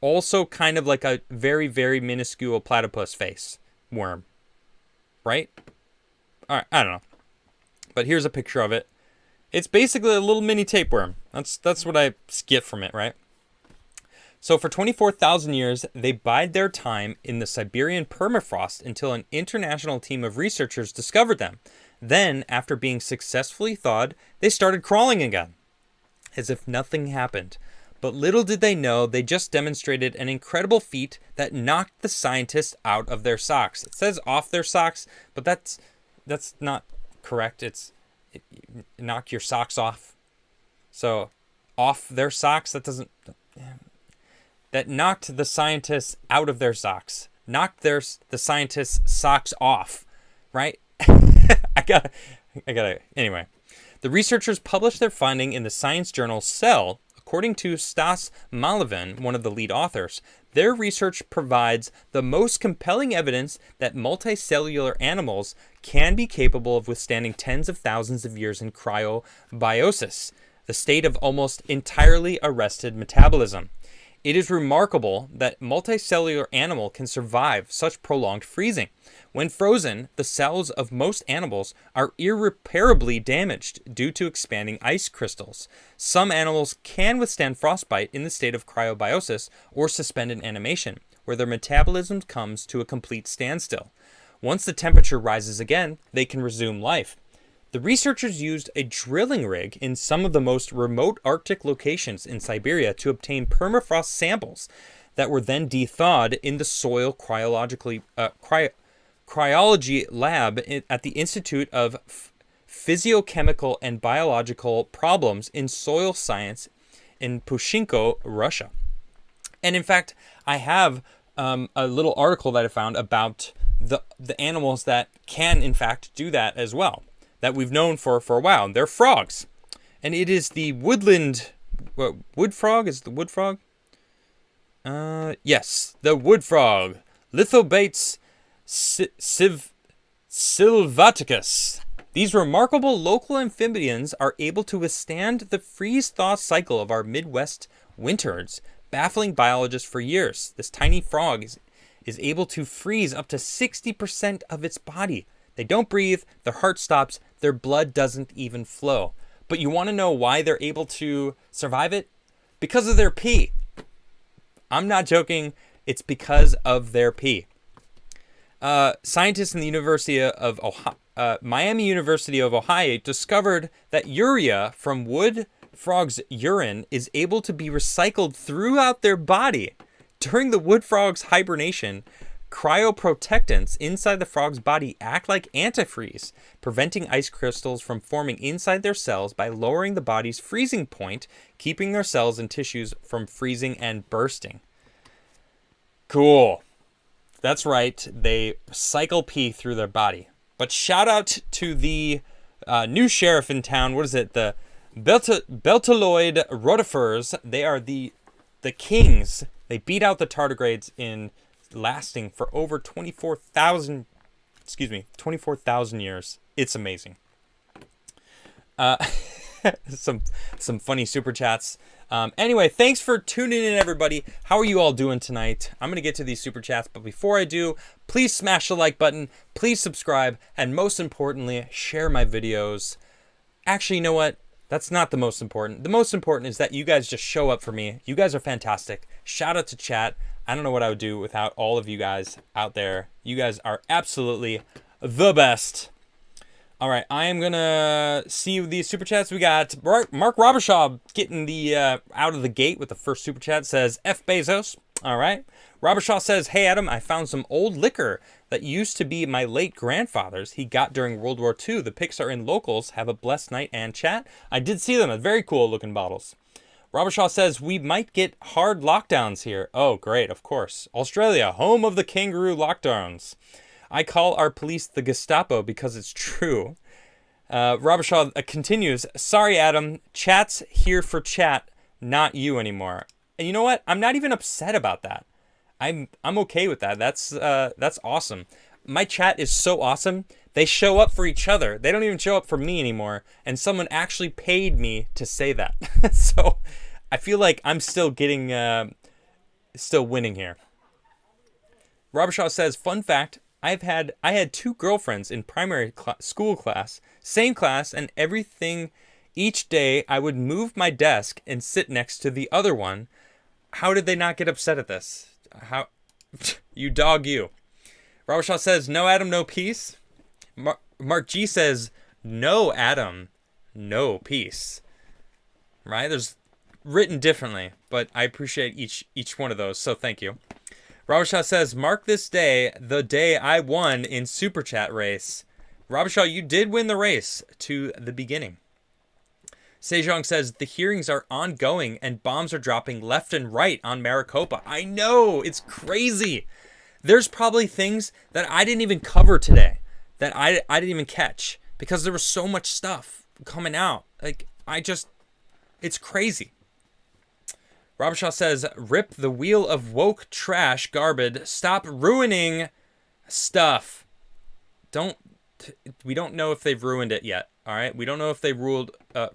also kind of like a very, very minuscule platypus face worm, right? All right, I don't know. But here's a picture of it. It's basically a little mini tapeworm. That's what I get from it, right? So for 24,000 years, they bide their time in the Siberian permafrost until an international team of researchers discovered them. Then, after being successfully thawed, they started crawling again, as if nothing happened. But little did they know, they just demonstrated an incredible feat that knocked the scientists out of their socks. It says off their socks, but that's not correct. Knock your socks off. So, off their socks, that knocked the scientists out of their socks. Knocked the scientists' socks off, right? I gotta, anyway. The researchers published their finding in the science journal Cell. According to Stas Malavin, one of the lead authors, their research provides the most compelling evidence that multicellular animals can be capable of withstanding tens of thousands of years in cryobiosis, the state of almost entirely arrested metabolism. It is remarkable that multicellular animal can survive such prolonged freezing. When frozen, the cells of most animals are irreparably damaged due to expanding ice crystals. Some animals can withstand frostbite in the state of cryobiosis or suspended animation, where their metabolism comes to a complete standstill. Once the temperature rises again, they can resume life. The researchers used a drilling rig in some of the most remote Arctic locations in Siberia to obtain permafrost samples that were then de-thawed in the soil cryology lab at the Institute of Physiochemical and Biological Problems in Soil Science in Pushinko, Russia. And in fact, I have a little article that I found about the animals that can in fact do that as well, that we've known for a while. They're frogs. And it is the wood frog? Is it the wood frog? Yes, the wood frog. Lithobates sylvaticus. These remarkable local amphibians are able to withstand the freeze-thaw cycle of our Midwest winters, baffling biologists for years. This tiny frog is able to freeze up to 60% of its body. They don't breathe, their heart stops, their blood doesn't even flow. But you want to know why they're able to survive it? Because of their pee. I'm not joking, it's because of their pee. Scientists in the Miami University of Ohio discovered that urea from wood frog's urine is able to be recycled throughout their body. During the wood frog's hibernation, cryoprotectants inside the frog's body act like antifreeze, preventing ice crystals from forming inside their cells by lowering the body's freezing point, keeping their cells and tissues from freezing and bursting. Cool. That's right. They cycle pee through their body. But shout out to the new sheriff in town. What is it? The Beltaloid Rotifers. They are the kings. They beat out the tardigrades in lasting for over 24,000 years. It's amazing. Some funny super chats. Anyway, thanks for tuning in, everybody. How are you all doing tonight? I'm going to get to these super chats, but before I do, please smash the like button, please subscribe, and most importantly, share my videos. Actually, you know what? That's not the most important. The most important is that you guys just show up for me. You guys are fantastic. Shout out to chat. I don't know what I would do without all of you guys out there. You guys are absolutely the best. All right, I am going to see these super chats. We got Mark Robershaw getting the out of the gate with the first super chat. Says, F. Bezos. All right. Robershaw says, hey, Adam, I found some old liquor that used to be my late grandfather's. He got during World War II. The pics are in locals. Have a blessed night and chat. I did see them. Very cool looking bottles. Robershaw says, we might get hard lockdowns here. Oh, great, of course. Australia, home of the kangaroo lockdowns. I call our police the Gestapo because it's true. Robershaw continues, sorry, Adam. Chat's here for chat, not you anymore. And you know what? I'm not even upset about that. I'm okay with that. That's awesome. My chat is so awesome. They show up for each other. They don't even show up for me anymore. And someone actually paid me to say that. So I feel like I'm still getting, still winning here. Robershaw says, fun fact, I had 2 girlfriends in primary school class, same class, and everything. Each day I would move my desk and sit next to the other one. How did they not get upset at this? How you dog you. Robershaw says, no Adam, no peace. Mark G says, no Adam, no peace. Right? There's written differently, but I appreciate each one of those, so thank you. Robershaw says, mark this day, the day I won in Super Chat race. Robershaw, you did win the race to the beginning. Sejong says, the hearings are ongoing and bombs are dropping left and right on Maricopa. I know, it's crazy. There's probably things that I didn't even cover today, that I didn't even catch, because there was so much stuff coming out. Like, it's crazy. Robershaw says, rip the wheel of woke trash garbage. Stop ruining stuff. We don't know if they've ruined it yet. All right. We don't know if they ruined the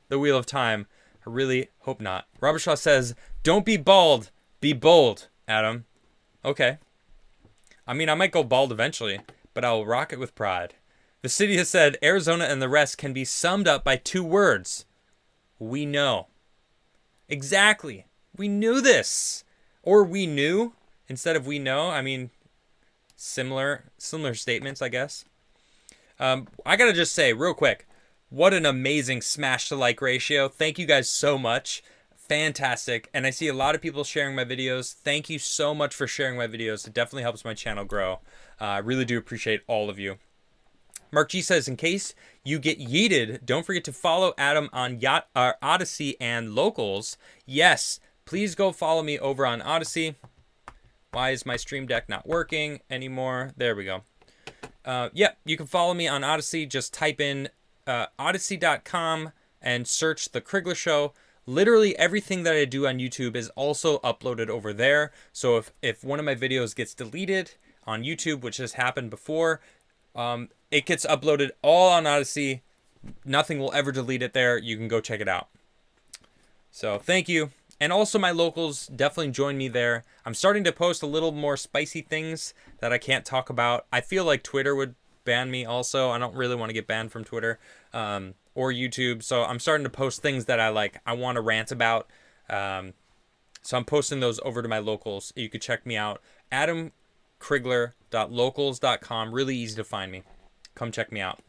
wheel of time. I really hope not. Robershaw says, don't be bald. Be bold, Adam. Okay. I mean, I might go bald eventually, but I'll rock it with pride. The city has said Arizona and the rest can be summed up by 2 words. We know. Exactly. We knew this. Or we knew instead of we know. I mean, similar statements, I guess. I got to just say real quick, what an amazing smash to like ratio. Thank you guys so much. Fantastic. And I see a lot of people sharing my videos. Thank you so much for sharing my videos. It definitely helps my channel grow. I really do appreciate all of you. Mark G says, in case you get yeeted, don't forget to follow Adam on Odyssey and Locals. Yes, please go follow me over on Odyssey. Why is my stream deck not working anymore? There we go. Yeah, you can follow me on Odyssey. Just type in odyssey.com and search The Crigler Show. Literally everything that I do on YouTube is also uploaded over there. So if one of my videos gets deleted on YouTube, which has happened before, it gets uploaded all on Odyssey. Nothing will ever delete it there. You can go check it out. So thank you. And also my locals, definitely join me there. I'm starting to post a little more spicy things that I can't talk about. I feel like Twitter would ban me also. I don't really want to get banned from Twitter or YouTube. So I'm starting to post things that I want to rant about. So I'm posting those over to my locals. You could check me out. AdamCrigler.locals.com. Really easy to find me. Come check me out.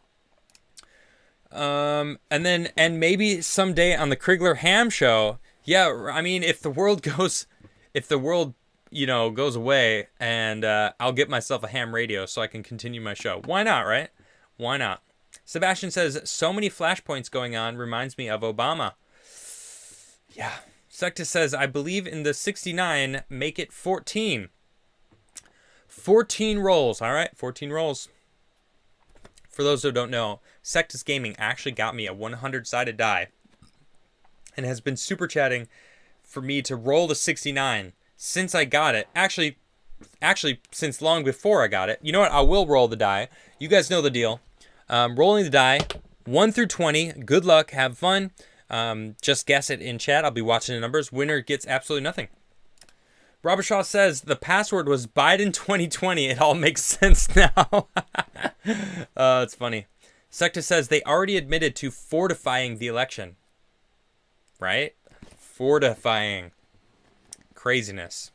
And maybe someday on the Crigler Ham Show. Yeah, I mean, if the world goes away, and I'll get myself a ham radio so I can continue my show. Why not, right? Why not? Sebastian says, so many flashpoints going on reminds me of Obama. Yeah. Sectus says, I believe in the 69, make it 14. 14 rolls. All right, 14 rolls. For those who don't know, Sectus Gaming actually got me a 100-sided die and has been super chatting for me to roll the 69 since I got it. Actually, since long before I got it. You know what? I will roll the die. You guys know the deal. Rolling the die, 1 through 20. Good luck. Have fun. Just guess it in chat. I'll be watching the numbers. Winner gets absolutely nothing. Robert Shaw says the password was Biden 2020. It all makes sense now. It's funny. Secta says they already admitted to fortifying the election. Right? Fortifying. Craziness.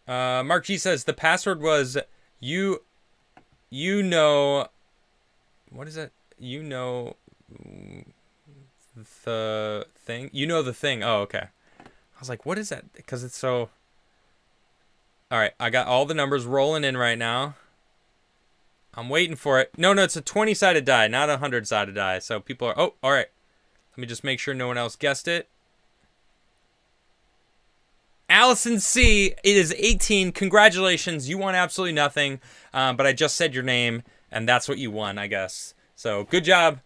Mark G says the password was you know, what is it? You know the thing. You know the thing. Oh, okay. I was like, what is that? Because it's so. All right, I got all the numbers rolling in right now. I'm waiting for it. No, it's a 20-sided die, not a 100-sided die. So people are. Oh, all right. Let me just make sure no one else guessed it. Allison C, it is 18. Congratulations. You won absolutely nothing. But I just said your name, and that's what you won, I guess. So good job,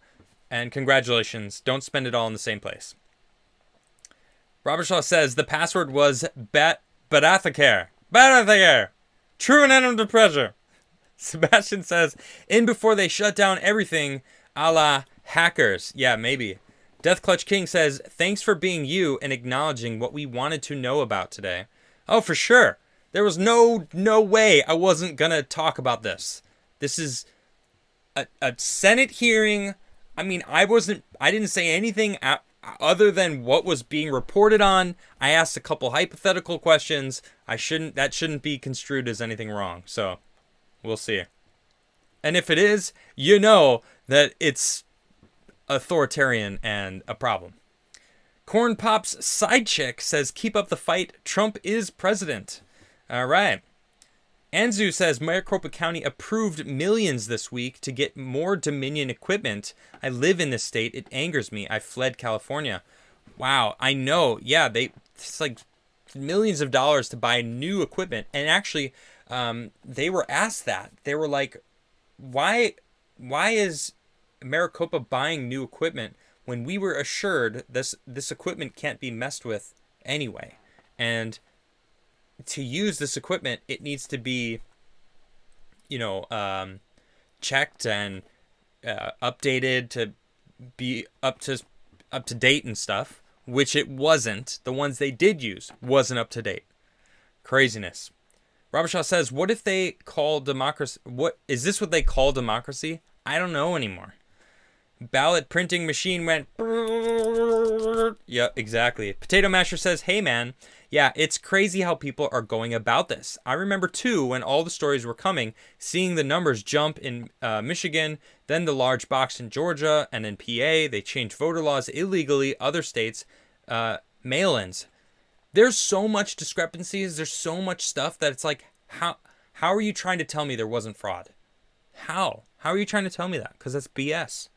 and congratulations. Don't spend it all in the same place. Robert Shaw says the password was Barathacare. Barathacare. True and end of pressure. Sebastian says, in before they shut down everything, a la hackers. Yeah, maybe. Death Clutch King says, thanks for being you and acknowledging what we wanted to know about today. Oh, for sure. There was no way I wasn't going to talk about this. This is a Senate hearing. I mean, I didn't say anything other than what was being reported on. I asked a couple hypothetical questions. That shouldn't be construed as anything wrong. So, we'll see. And if it is, you know that it's authoritarian and a problem. Corn Pop's side chick says, keep up the fight. Trump is president. All right. Anzu says, Maricopa County approved millions this week to get more Dominion equipment. I live in this state. It angers me. I fled California. Wow. I know. Yeah, it's like millions of dollars to buy new equipment. And actually, they were asked that. They were like, why is Maricopa buying new equipment when we were assured this equipment can't be messed with anyway? And to use this equipment, it needs to be, checked and updated to be up to date and stuff, which it wasn't. The ones they did use wasn't up to date. Craziness. Robert Shaw says, what if they call democracy? What is this? What they call democracy? I don't know anymore. Ballot printing machine went. Yeah, exactly. Potato Masher says, hey man, yeah, it's crazy how people are going about this. I remember too, when all the stories were coming, seeing the numbers jump in Michigan, then the large box in Georgia, and in PA, they changed voter laws illegally, other states, mail-ins. There's so much discrepancies, there's so much stuff that it's like, how are you trying to tell me there wasn't fraud? How are you trying to tell me that? Because that's BS.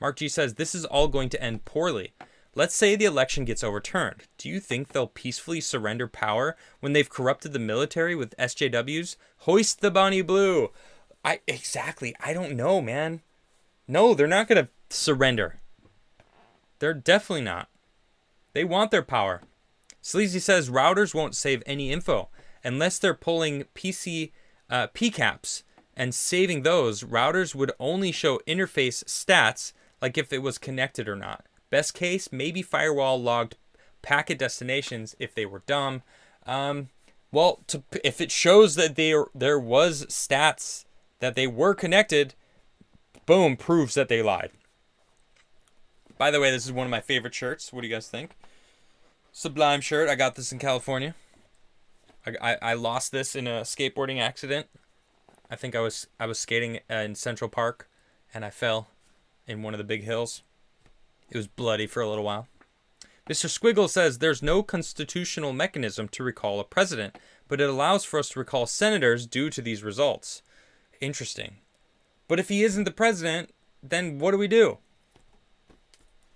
Mark G says, this is all going to end poorly. Let's say the election gets overturned. Do you think they'll peacefully surrender power when they've corrupted the military with SJWs? Hoist the Bonnie Blue. Exactly. I don't know, man. No, they're not going to surrender. They're definitely not. They want their power. Sleazy says, routers won't save any info. Unless they're pulling PCAPs and saving those, routers would only show interface stats, like if it was connected or not. Best case, maybe firewall logged packet destinations if they were dumb. If it shows that there was stats that they were connected, boom, proves that they lied. By the way, this is one of my favorite shirts. What do you guys think? Sublime shirt. I got this in California. I lost this in a skateboarding accident. I think I was skating in Central Park, and I fell in one of the big hills. It was bloody for a little while. Mr. Squiggle says there's no constitutional mechanism to recall a president, but it allows for us to recall senators due to these results. Interesting. But if he isn't the president, then what do we do?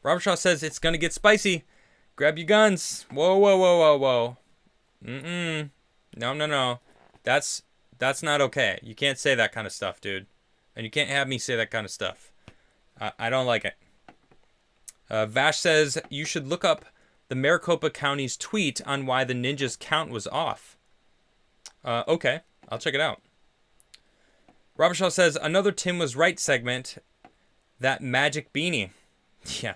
Robert Shaw says it's going to get spicy. Grab your guns. Whoa, whoa, whoa, whoa, whoa. No. That's not okay. You can't say that kind of stuff, dude. And you can't have me say that kind of stuff. I don't like it. Vash says, you should look up the Maricopa County's tweet on why the ninjas count was off. Okay, I'll check it out. Robert Shaw says, another Tim was right segment. That magic beanie. Yeah.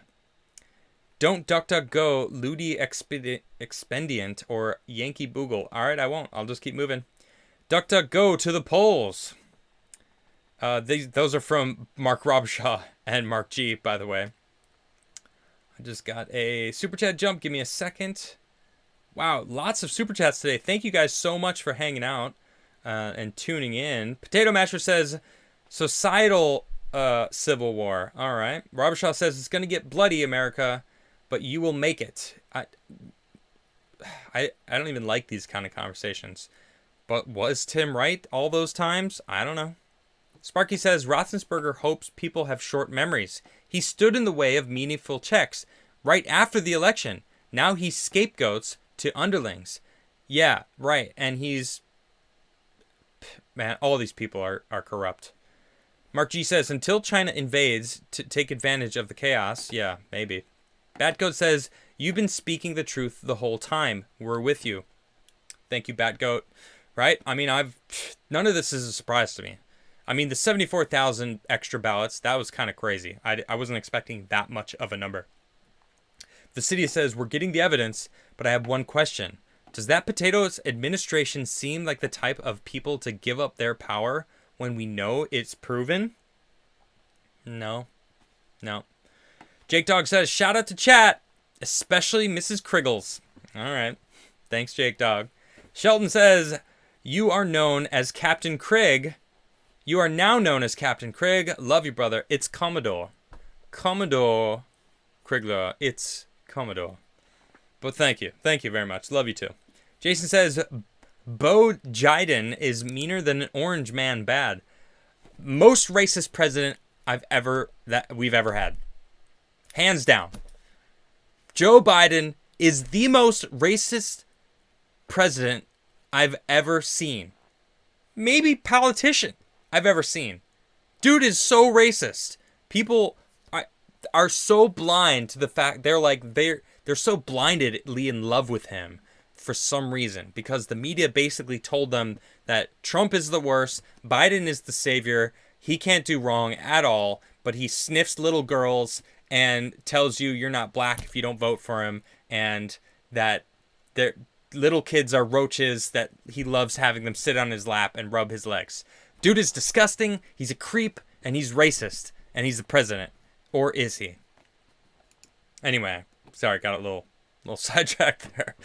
Don't DuckDuckGo, Ludi Expedient, or Yankee Boogle. All right, I won't. I'll just keep moving. DuckDuckGo to the polls. Those are from Mark Robshaw and Mark G, by the way. I just got a super chat jump. Give me a second. Wow, lots of super chats today. Thank you guys so much for hanging out and tuning in. Potato Masher says, societal civil war. All right. Robert Shaw says, it's going to get bloody, America, but you will make it. I don't even like these kind of conversations. But was Tim right all those times? I don't know. Sparky says, Roethlisberger hopes people have short memories. He stood in the way of meaningful checks right after the election. Now he scapegoats to underlings. Yeah, right. And he's... Man, all these people are corrupt. Mark G says, until China invades to take advantage of the chaos. Yeah, maybe. Batgoat says, you've been speaking the truth the whole time. We're with you. Thank you, Batgoat. Right? I mean, none of this is a surprise to me. I mean, the 74,000 extra ballots, that was kind of crazy. I wasn't expecting that much of a number. The city says, we're getting the evidence, but I have one question. Does that Potatoes administration seem like the type of people to give up their power when we know it's proven? No. Jake Dog says, shout out to chat, especially Mrs. Criggles. All right. Thanks, Jake Dog. Shelton says, you are known as Captain Craig. You are now known as Captain Craig. Love you, brother. It's Commodore. Commodore Crigler. It's Commodore. But thank you. Thank you very much. Love you too. Jason says, Bo Jiden is meaner than an orange man bad. Most racist president we've ever had. Hands down. Joe Biden is the most racist president I've ever seen. Maybe politician I've ever seen. Dude is so racist. People are so blind to the fact they're so blindedly in love with him for some reason, because the media basically told them that Trump is the worst, Biden is the savior, he can't do wrong at all, but he sniffs little girls and tells you you're not black if you don't vote for him, and that little kids are roaches, that he loves having them sit on his lap and rub his legs. Dude is disgusting, he's a creep, and he's racist, and he's the president. Or is he? Anyway, sorry, got a little sidetracked there.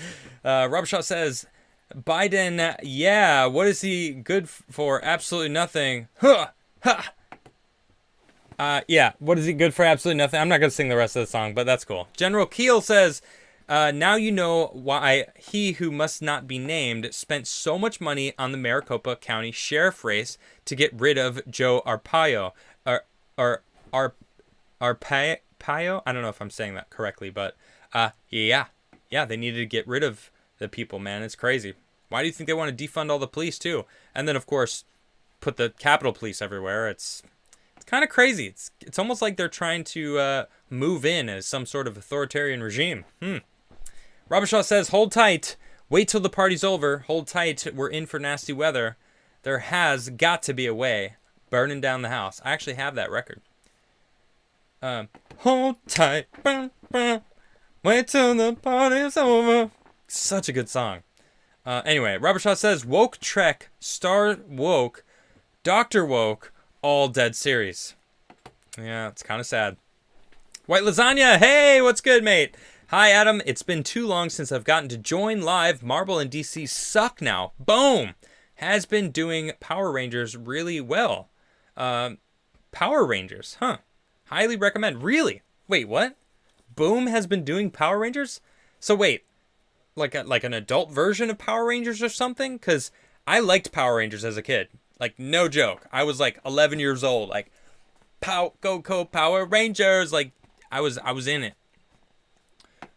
Rob Shaw says, Biden, yeah, what is he good for? Absolutely nothing. Huh! Ha! Yeah, what is he good for? Absolutely nothing. I'm not going to sing the rest of the song, but that's cool. General Keel says, now you know why he who must not be named spent so much money on the Maricopa County Sheriff race to get rid of Joe Arpaio. Arpaio? I don't know if I'm saying that correctly, but yeah, they needed to get rid of the people, man. It's crazy. Why do you think they want to defund all the police too? And then, of course, put the Capitol Police everywhere. It's kind of crazy. It's almost like they're trying to move in as some sort of authoritarian regime. Robert Shaw says, hold tight. Wait till the party's over. Hold tight. We're in for nasty weather. There has got to be a way. Burning down the house. I actually have that record. Hold tight. Wait till the party's over. Such a good song. Anyway, Robert Shaw says, Woke Trek, Star Woke, Dr. Woke, all dead series. Yeah, it's kind of sad. White Lasagna, hey, what's good, mate? Hi, Adam. It's been too long since I've gotten to join live. Marvel and DC suck now. Boom! Has been doing Power Rangers really well. Power Rangers, huh? Highly recommend. Really? Wait, what? Boom has been doing Power Rangers? So wait, like an adult version of Power Rangers or something? Because I liked Power Rangers as a kid. Like, no joke. I was like 11 years old. Like, go Power Rangers. Like, I was in it.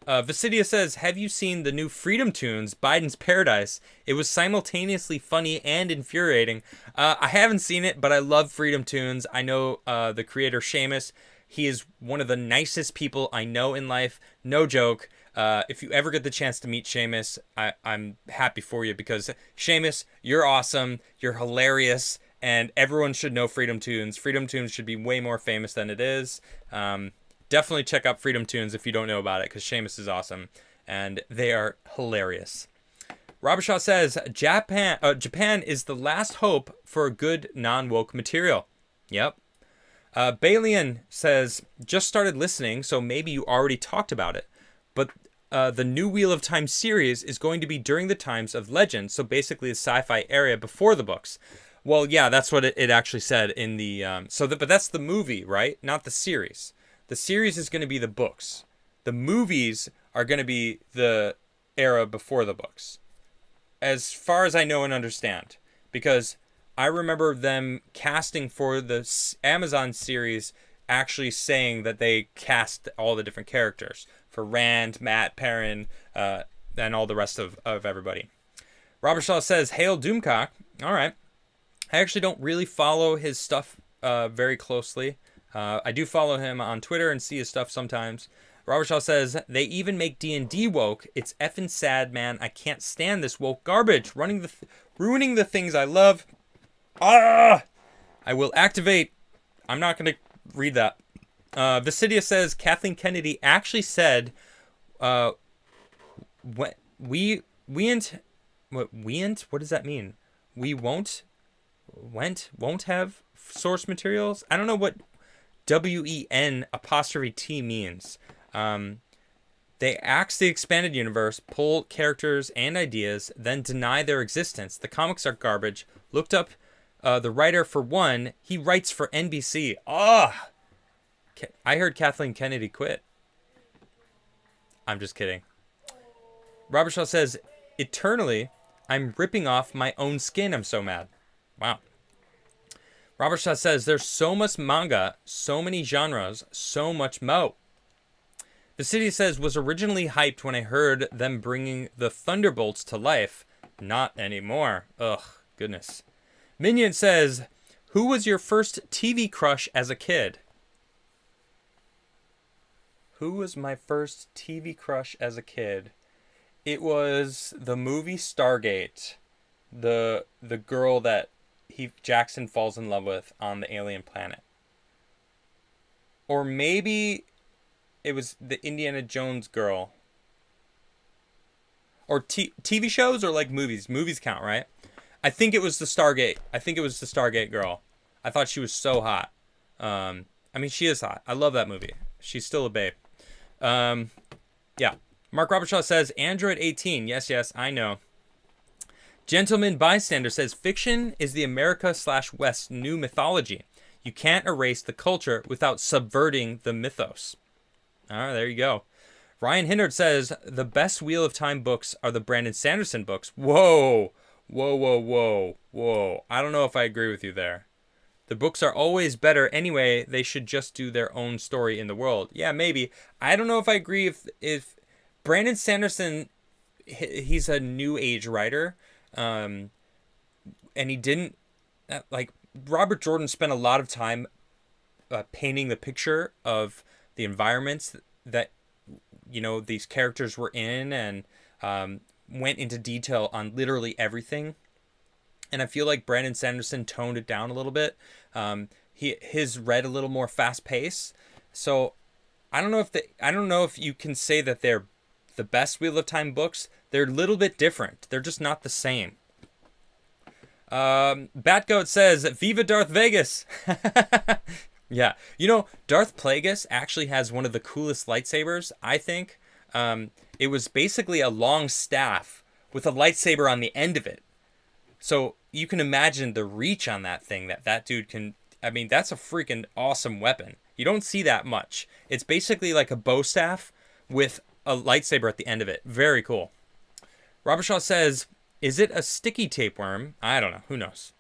Visidia says, have you seen the new Freedom Tunes, Biden's Paradise? It was simultaneously funny and infuriating. I haven't seen it, but I love Freedom Tunes. I know the creator, Seamus. He is one of the nicest people I know in life. No joke. If you ever get the chance to meet Seamus, I'm happy for you because, Seamus, you're awesome. You're hilarious. And everyone should know Freedom Tunes. Freedom Tunes should be way more famous than it is. Definitely check out Freedom Tunes if you don't know about it, because Seamus is awesome, and they are hilarious. Robert Shaw says, Japan is the last hope for good non-woke material. Yep. Balian says, just started listening, so maybe you already talked about it, but the new Wheel of Time series is going to be during the times of Legend, so basically the sci-fi area before the books. Well, yeah, that's what it actually said in the... but that's the movie, right? Not the series. The series is going to be the books. The movies are going to be the era before the books. As far as I know and understand. Because I remember them casting for the Amazon series actually saying that they cast all the different characters. For Rand, Matt, Perrin, and all the rest of everybody. Robert Shaw says, Hail Doomcock. All right. I actually don't really follow his stuff very closely. I do follow him on Twitter and see his stuff sometimes. Robert Shaw says, they even make D&D woke. It's effing sad, man. I can't stand this woke garbage. Ruining the things I love. I will activate. I'm not going to read that. Visidia says, Kathleen Kennedy actually said, what does that mean? We won't have source materials? I don't know what WEN''T means. They axe the expanded universe, pull characters and ideas, then deny their existence. The comics are garbage. Looked up the writer for one. He writes for NBC. I heard Kathleen Kennedy quit. I'm just kidding. Robert Shaw says, eternally, I'm ripping off my own skin. I'm so mad. Wow. Robert Shaw says, there's so much manga, so many genres, so much mo. The city says, was originally hyped when I heard them bringing the Thunderbolts to life. Not anymore. Ugh, goodness. Minion says, who was your first TV crush as a kid? Who was my first TV crush as a kid? It was the movie Stargate. The girl that Jackson falls in love with on the alien planet. Or maybe it was the Indiana Jones girl. Or TV shows or like movies? Movies count, right? I think it was the Stargate. I think it was the Stargate girl. I thought she was so hot. I mean, she is hot. I love that movie. She's still a babe. Yeah. Mark Robert Shaw says, Android 18. Yes, I know. Gentleman Bystander says, fiction is the America/West new mythology. You can't erase the culture without subverting the mythos. All right, there you go. Ryan Hindard says, the best Wheel of Time books are the Brandon Sanderson books. Whoa. I don't know if I agree with you there. The books are always better anyway. They should just do their own story in the world. Yeah, maybe. I don't know if I agree if Brandon Sanderson, he's a new age writer. And he didn't, like, Robert Jordan spent a lot of time painting the picture of the environments that, these characters were in, and went into detail on literally everything. And I feel like Brandon Sanderson toned it down a little bit. His read a little more fast pace. So I don't know if you can say that they're the best Wheel of Time books. They're a little bit different. They're just not the same. Batgoat says, Viva Darth Vegas. Yeah. Darth Plagueis actually has one of the coolest lightsabers, I think. It was basically a long staff with a lightsaber on the end of it. So you can imagine the reach on that thing that dude can... I mean, that's a freaking awesome weapon. You don't see that much. It's basically like a bow staff with a lightsaber at the end of it. Very cool. Robert Shaw says, is it a sticky tapeworm? I don't know. Who knows?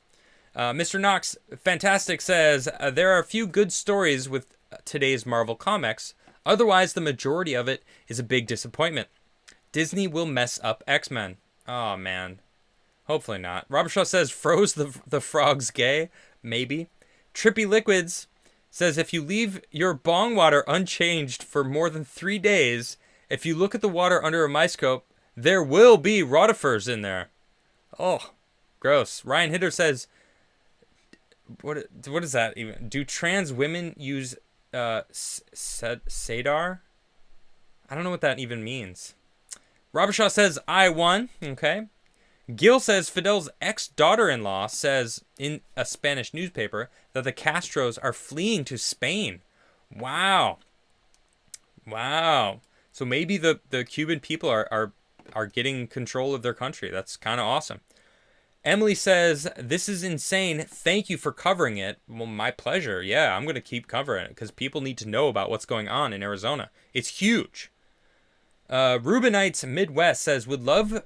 Mr. Knox Fantastic says, there are a few good stories with today's Marvel comics. Otherwise, the majority of it is a big disappointment. Disney will mess up X-Men. Oh, man. Hopefully not. Robert Shaw says, froze the frogs gay? Maybe. Trippy Liquids says, if you leave your bong water unchanged for more than 3 days, if you look at the water under a microscope, there will be rotifers in there. Oh, gross. Ryan Hitter says, what is that even? Do trans women use Sadar? I don't know what that even means. Robert Shaw says, I won. Okay. Gil says Fidel's ex-daughter-in-law says in a Spanish newspaper that the Castros are fleeing to Spain. Wow. Wow. So maybe the Cuban people are getting control of their country. That's kind of awesome. Emily says, this is insane. Thank you for covering it. Well, my pleasure. Yeah, I'm going to keep covering it because people need to know about what's going on in Arizona. It's huge. Rubenites Midwest says, would love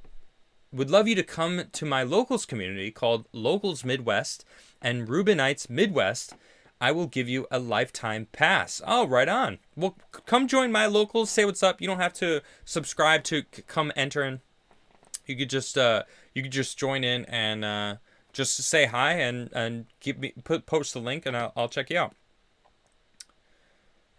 you to come to my locals community called Locals Midwest and Rubenites Midwest. I will give you a lifetime pass. Oh, right on. Well, come join my locals. Say what's up. You don't have to subscribe to come enter in. You could just join in and just say hi and post the link and I'll check you out.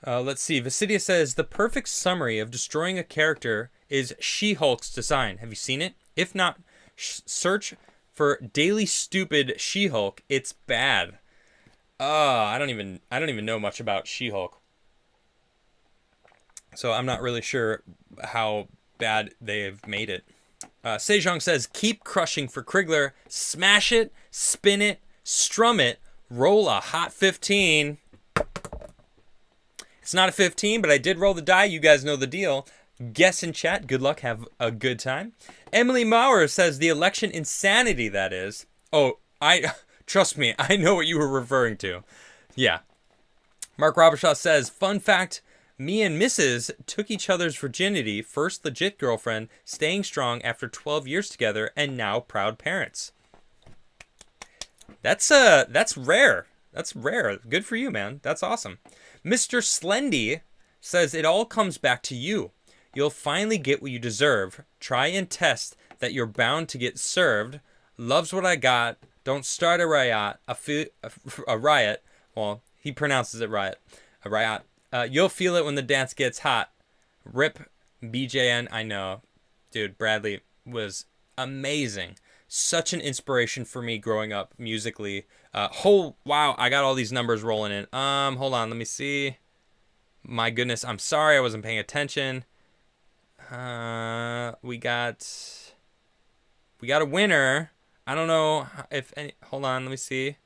Let's see. Visidia says the perfect summary of destroying a character is She-Hulk's design. Have you seen it? If not, search for Daily Stupid She-Hulk. It's bad. I don't even know much about She-Hulk, so I'm not really sure how bad they've made it. Sejong says, keep crushing for Crigler. Smash it, spin it, strum it, roll a hot 15. It's not a 15, but I did roll the die. You guys know the deal. Guess in chat. Good luck. Have a good time. Emily Maurer says, the election insanity, that is. Oh, trust me, I know what you were referring to. Yeah. Mark Robershaw says, fun fact, me and Mrs. took each other's virginity, first legit girlfriend, staying strong after 12 years together, and now proud parents. That's rare. That's rare. Good for you, man. That's awesome. Mr. Slendy says, it all comes back to you. You'll finally get what you deserve. Try and test that you're bound to get served. Loves what I got. Don't start a riot. A riot. Well, he pronounces it riot. A riot. You'll feel it when the dance gets hot. Rip BJN. I know. Dude, Bradley was amazing. Such an inspiration for me growing up musically. Wow, I got all these numbers rolling in. Hold on, let me see. My goodness, I'm sorry I wasn't paying attention. We got a winner. I don't know if any. Hold on, let me see.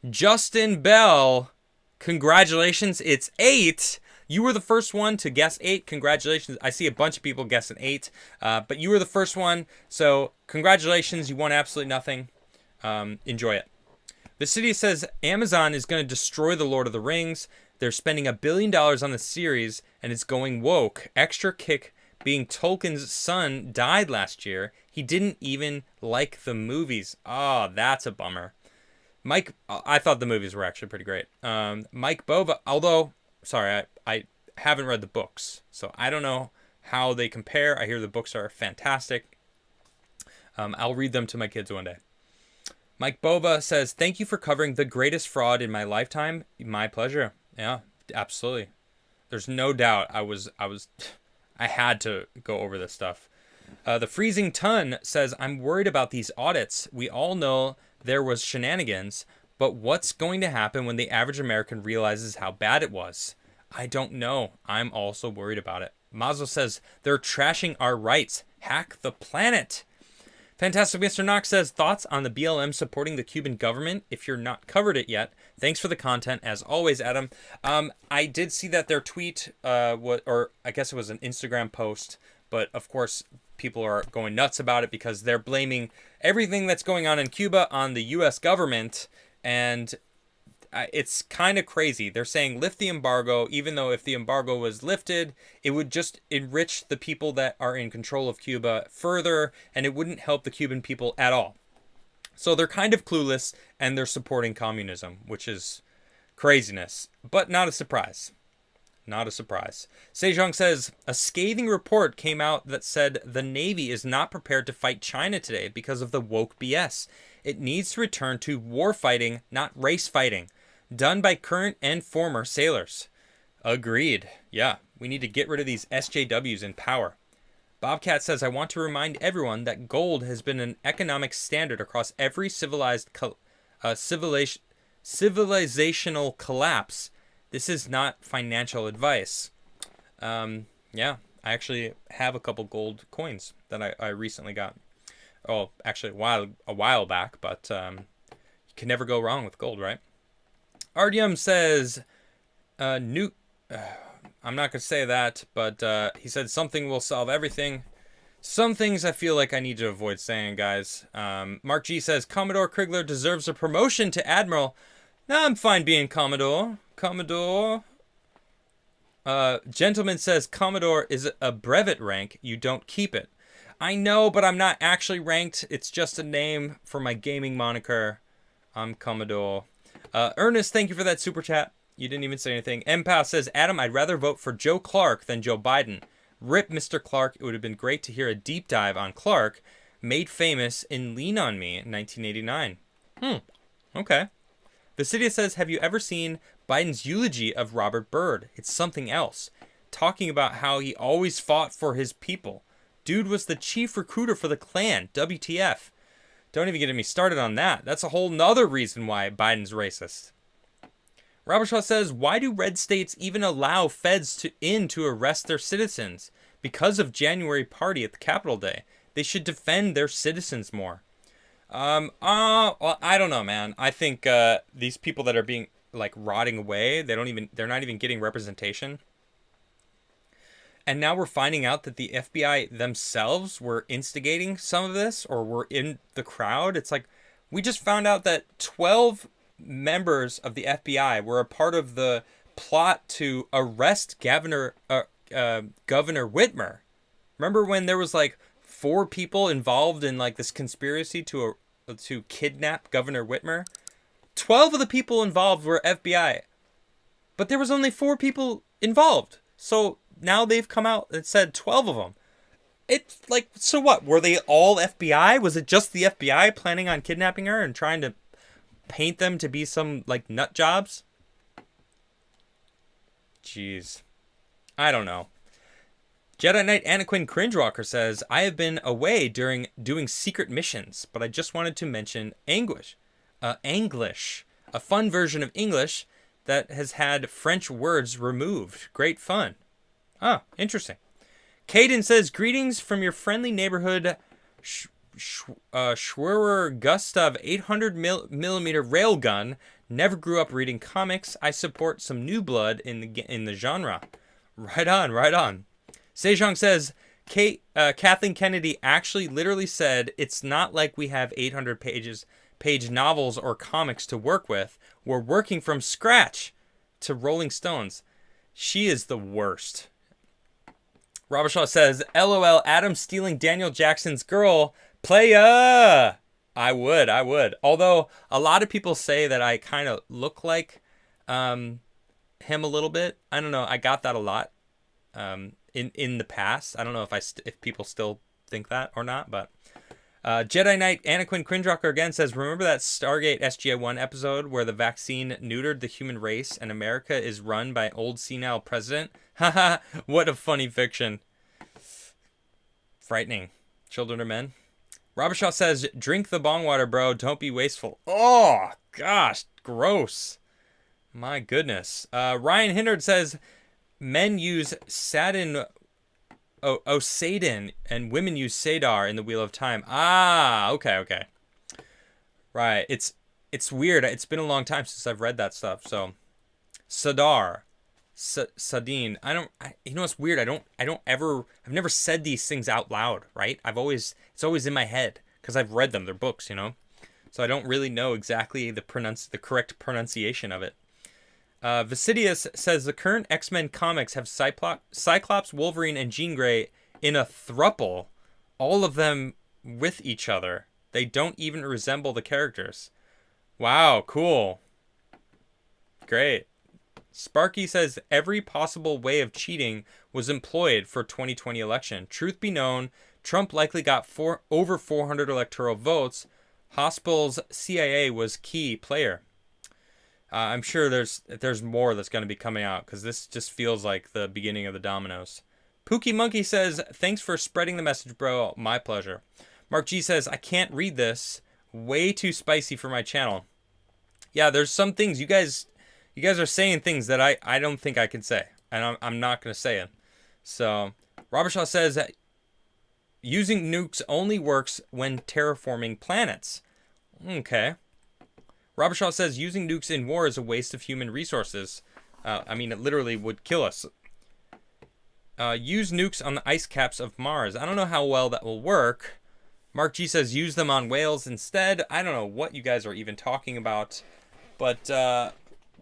Justin Bell, congratulations! It's 8. You were the first one to guess 8. Congratulations! I see a bunch of people guessing 8, but you were the first one. So congratulations! You won absolutely nothing. Enjoy it. The city says Amazon is going to destroy the Lord of the Rings. They're spending $1 billion on the series, and it's going woke. Extra kick being Tolkien's son died last year. He didn't even like the movies. Oh, that's a bummer. Mike, I thought the movies were actually pretty great. Mike Bova, although, sorry, I haven't read the books, so I don't know how they compare. I hear the books are fantastic. I'll read them to my kids one day. Mike Bova says, thank you for covering the greatest fraud in my lifetime. My pleasure. Yeah, absolutely. There's no doubt I had to go over this stuff. The Freezing Ton says, I'm worried about these audits. We all know there was shenanigans, but what's going to happen when the average American realizes how bad it was? I don't know. I'm also worried about it. Mazo says, they're trashing our rights. Hack the planet. Fantastic Mr. Knox says, thoughts on the BLM supporting the Cuban government? If you're not covered it yet, thanks for the content as always, Adam. I did see that their tweet, or I guess it was an Instagram post, but of course people are going nuts about it because they're blaming everything that's going on in Cuba on the U.S. government, and it's kind of crazy. They're saying lift the embargo, even though if the embargo was lifted, it would just enrich the people that are in control of Cuba further, and it wouldn't help the Cuban people at all. So they're kind of clueless, and they're supporting communism, which is craziness, but not a surprise. Not a surprise. Sejong says, a scathing report came out that said the Navy is not prepared to fight China today because of the woke BS. It needs to return to war fighting, not race fighting, done by current and former sailors. Agreed. Yeah, we need to get rid of these SJWs in power. Bobcat says, I want to remind everyone that gold has been an economic standard across every civilizational collapse. This is not financial advice. Yeah, I actually have a couple gold coins that I recently got. Oh, actually a while back, but you can never go wrong with gold, right? Artyom says, I'm not going to say that, but he said something will solve everything. Some things I feel like I need to avoid saying, guys. Mark G says, Commodore Crigler deserves a promotion to Admiral. No, I'm fine being Commodore. Commodore. Gentleman says, Commodore is a brevet rank. You don't keep it. I know, but I'm not actually ranked. It's just a name for my gaming moniker. I'm Commodore. Ernest, thank you for that super chat. You didn't even say anything. MPOW says, Adam, I'd rather vote for Joe Clark than Joe Biden. Rip Mr. Clark. It would have been great to hear a deep dive on Clark, made famous in Lean on Me in 1989. Okay. Visidia says, have you ever seen Biden's eulogy of Robert Byrd? It's something else. Talking about how he always fought for his people. Dude was the chief recruiter for the Klan. WTF. Don't even get me started on that. That's a whole nother reason why Biden's racist. Robert Shaw says, why do red states even allow feds to arrest their citizens? Because of January party at the Capitol Day. They should defend their citizens more. Well, I don't know, man. I think these people that are being like rotting away, they're not even getting representation. And now we're finding out that the FBI themselves were instigating some of this, or were in the crowd. It's like, we just found out that 12 members of the FBI were a part of the plot to arrest Governor Whitmer. Remember when there was like 4 people involved in like this conspiracy to kidnap Governor Whitmer? 12 of the people involved were FBI, but there was only 4 people involved. So now they've come out and said 12 of them. It's like, so what? Were they all FBI? Was it just the FBI planning on kidnapping her and trying to paint them to be some like nut jobs? Jeez, I don't know. Jedi Knight Anaquin Cringewalker says, I have been away during doing secret missions, but I just wanted to mention Anglish, a fun version of English that has had French words removed. Great fun. Ah, interesting. Caden says, greetings from your friendly neighborhood Schwerer Gustav 800 millimeter railgun. Never grew up reading comics. I support some new blood in the genre. Right on, right on. Sejong says, Kathleen Kennedy actually literally said, it's not like we have 800 page novels or comics to work with. We're working from scratch. To Rolling Stones. She is the worst. Robert Shaw says, LOL, Adam stealing Daniel Jackson's girl. Playa! I would. Although, a lot of people say that I kind of look like him a little bit. I don't know. I got that a lot in the past. I don't know if people still think that or not, but... Jedi Knight Anaquin Cringewalker again says, remember that Stargate SGA-1 episode where the vaccine neutered the human race and America is run by old senile president? Haha, what a funny fiction. Frightening. Children are men. Robert Shaw says, drink the bong water, bro. Don't be wasteful. Oh, gosh. Gross. My goodness. Ryan Hindard says, men use Sadin... Sadin, and women use Sadar in the Wheel of Time. Ah, okay. Right. It's weird. It's been a long time since I've read that stuff. So, Sadar, Sadine. You know what's weird? I've never said these things out loud, right? It's always in my head because I've read them. They're books, you know? So I don't really know exactly the correct pronunciation of it. Visidius says the current X-Men comics have Cyclops, Wolverine, and Jean Grey in a thruple, all of them with each other. They don't even resemble the characters. Wow, cool. Great. Sparky says every possible way of cheating was employed for 2020 election. Truth be known, Trump likely got over 400 electoral votes. Hospitals CIA was key player. I'm sure there's more that's going to be coming out because this just feels like the beginning of the dominoes. Pookie Monkey says, thanks for spreading the message, bro. My pleasure. Mark G says, I can't read this. Way too spicy for my channel. Yeah, there's some things you guys are saying things that I don't think I can say, and I'm not going to say it. So, Robert Shaw says that using nukes only works when terraforming planets. Okay. Robert Shaw says using nukes in war is a waste of human resources. I mean, it literally would kill us. Use nukes on the ice caps of Mars. I don't know how well that will work. Mark G says use them on whales instead. I don't know what you guys are even talking about. But,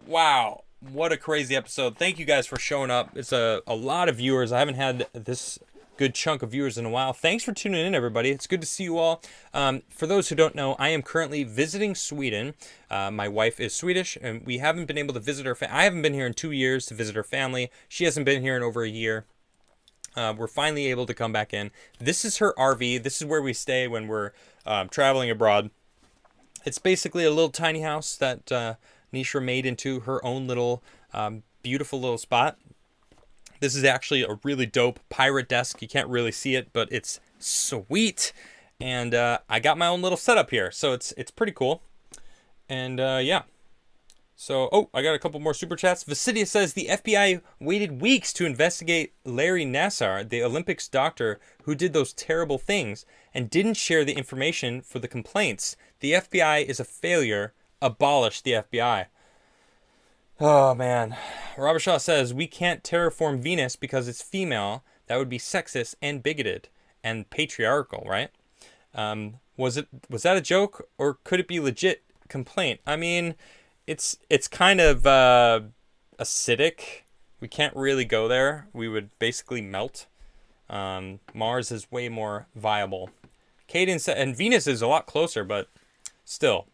wow. What a crazy episode. Thank you guys for showing up. It's a lot of viewers. I haven't had this good chunk of viewers in a while. Thanks for tuning in, everybody. It's good to see you all. For those who don't know, I am currently visiting Sweden. My wife is Swedish, and we haven't been able to visit her. I haven't been here in 2 years to visit her family. She hasn't been here in over a year. We're finally able to come back in. This is her RV. This is where we stay when we're traveling abroad. It's basically a little tiny house that Nishra made into her own little beautiful little spot. This is actually a really dope pirate desk. You can't really see it, but it's sweet. And I got my own little setup here, so it's pretty cool. And yeah. So, I got a couple more super chats. Vasidia says the FBI waited weeks to investigate Larry Nassar, the Olympics doctor who did those terrible things, and didn't share the information for the complaints. The FBI is a failure. Abolish the FBI. Oh, man. Robert Shaw says, we can't terraform Venus because it's female. That would be sexist and bigoted and patriarchal, right? Was that a joke, or could it be legit complaint? I mean, it's kind of acidic. We can't really go there. We would basically melt. Mars is way more viable. Caden said, and Venus is a lot closer, but still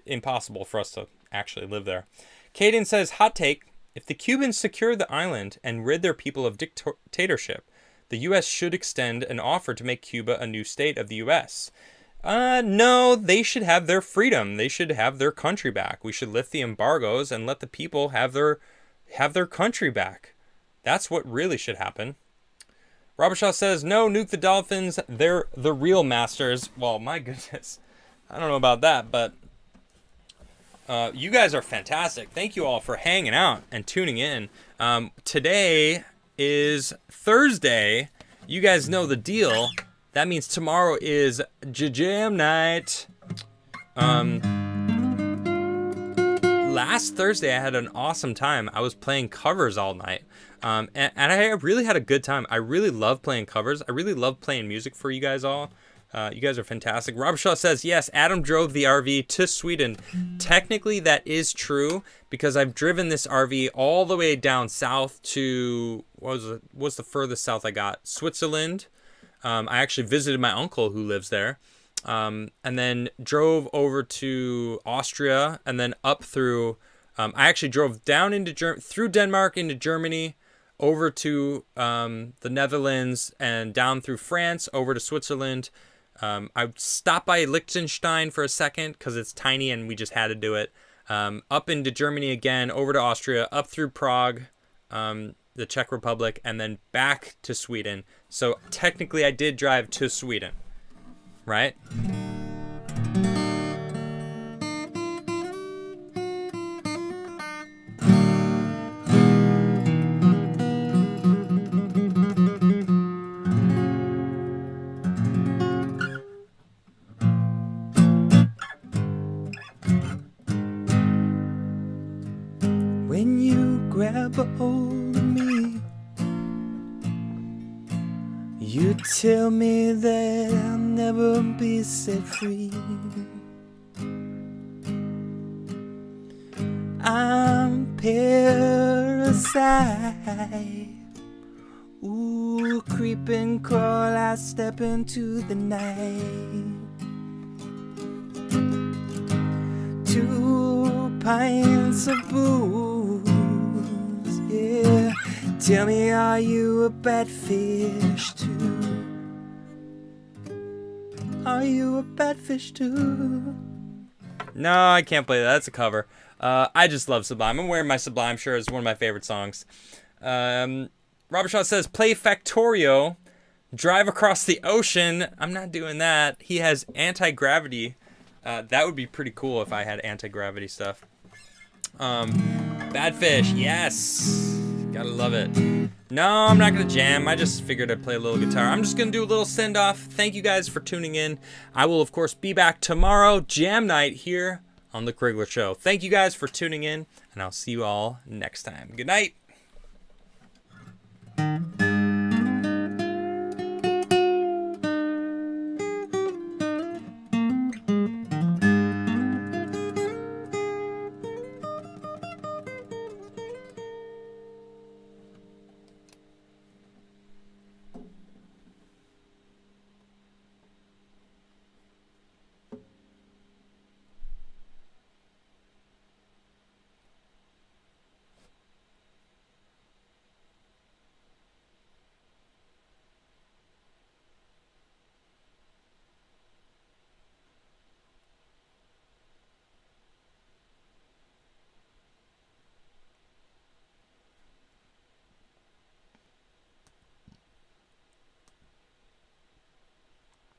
impossible for us to actually live there. Caden says, hot take, if the Cubans secure the island and rid their people of dictatorship, the U.S. should extend an offer to make Cuba a new state of the U.S. No, they should have their freedom. They should have their country back. We should lift the embargoes and let the people have their country back. That's what really should happen. Robert Shaw says, no, nuke the dolphins. They're the real masters. Well, my goodness. I don't know about that, but you guys are fantastic. Thank you all for hanging out and tuning in. Today is Thursday. You guys know the deal. That means tomorrow is jam night. Last Thursday I had an awesome time. I was playing covers all night. And I really had a good time. I really love playing covers. I really love playing music for you guys all. You guys are fantastic. Robert Shaw says, yes, Adam drove the RV to Sweden. Technically, that is true because I've driven this RV all the way down south to, what's the furthest south I got? Switzerland. I actually visited my uncle who lives there. And then drove over to Austria and then up through, I actually drove down into through Denmark into Germany, over to the Netherlands and down through France, over to Switzerland. I stopped by Liechtenstein for a second because it's tiny and we just had to do it. Up into Germany again, over to Austria, up through Prague, the Czech Republic, and then back to Sweden. So technically I did drive to Sweden, right? When you grab a hold of me, you tell me that I'll never be set free. I'm parasite. Ooh, creep and crawl, I step into the night. 2 pints of booze Yeah, tell me, are you a bad fish too? Are you a bad fish too? No, I can't play that. That's a cover. I just love Sublime. I'm wearing my Sublime shirt. It's one of my favorite songs. Robert Shaw says, play Factorio. Drive across the ocean. I'm not doing that. He has anti-gravity. That would be pretty cool if I had anti-gravity stuff. Bad Fish. Yes. Gotta love it. No, I'm not going to jam. I just figured I'd play a little guitar. I'm just going to do a little send-off. Thank you guys for tuning in. I will, of course, be back tomorrow, jam night, here on The Crigler Show. Thank you guys for tuning in, and I'll see you all next time. Good night.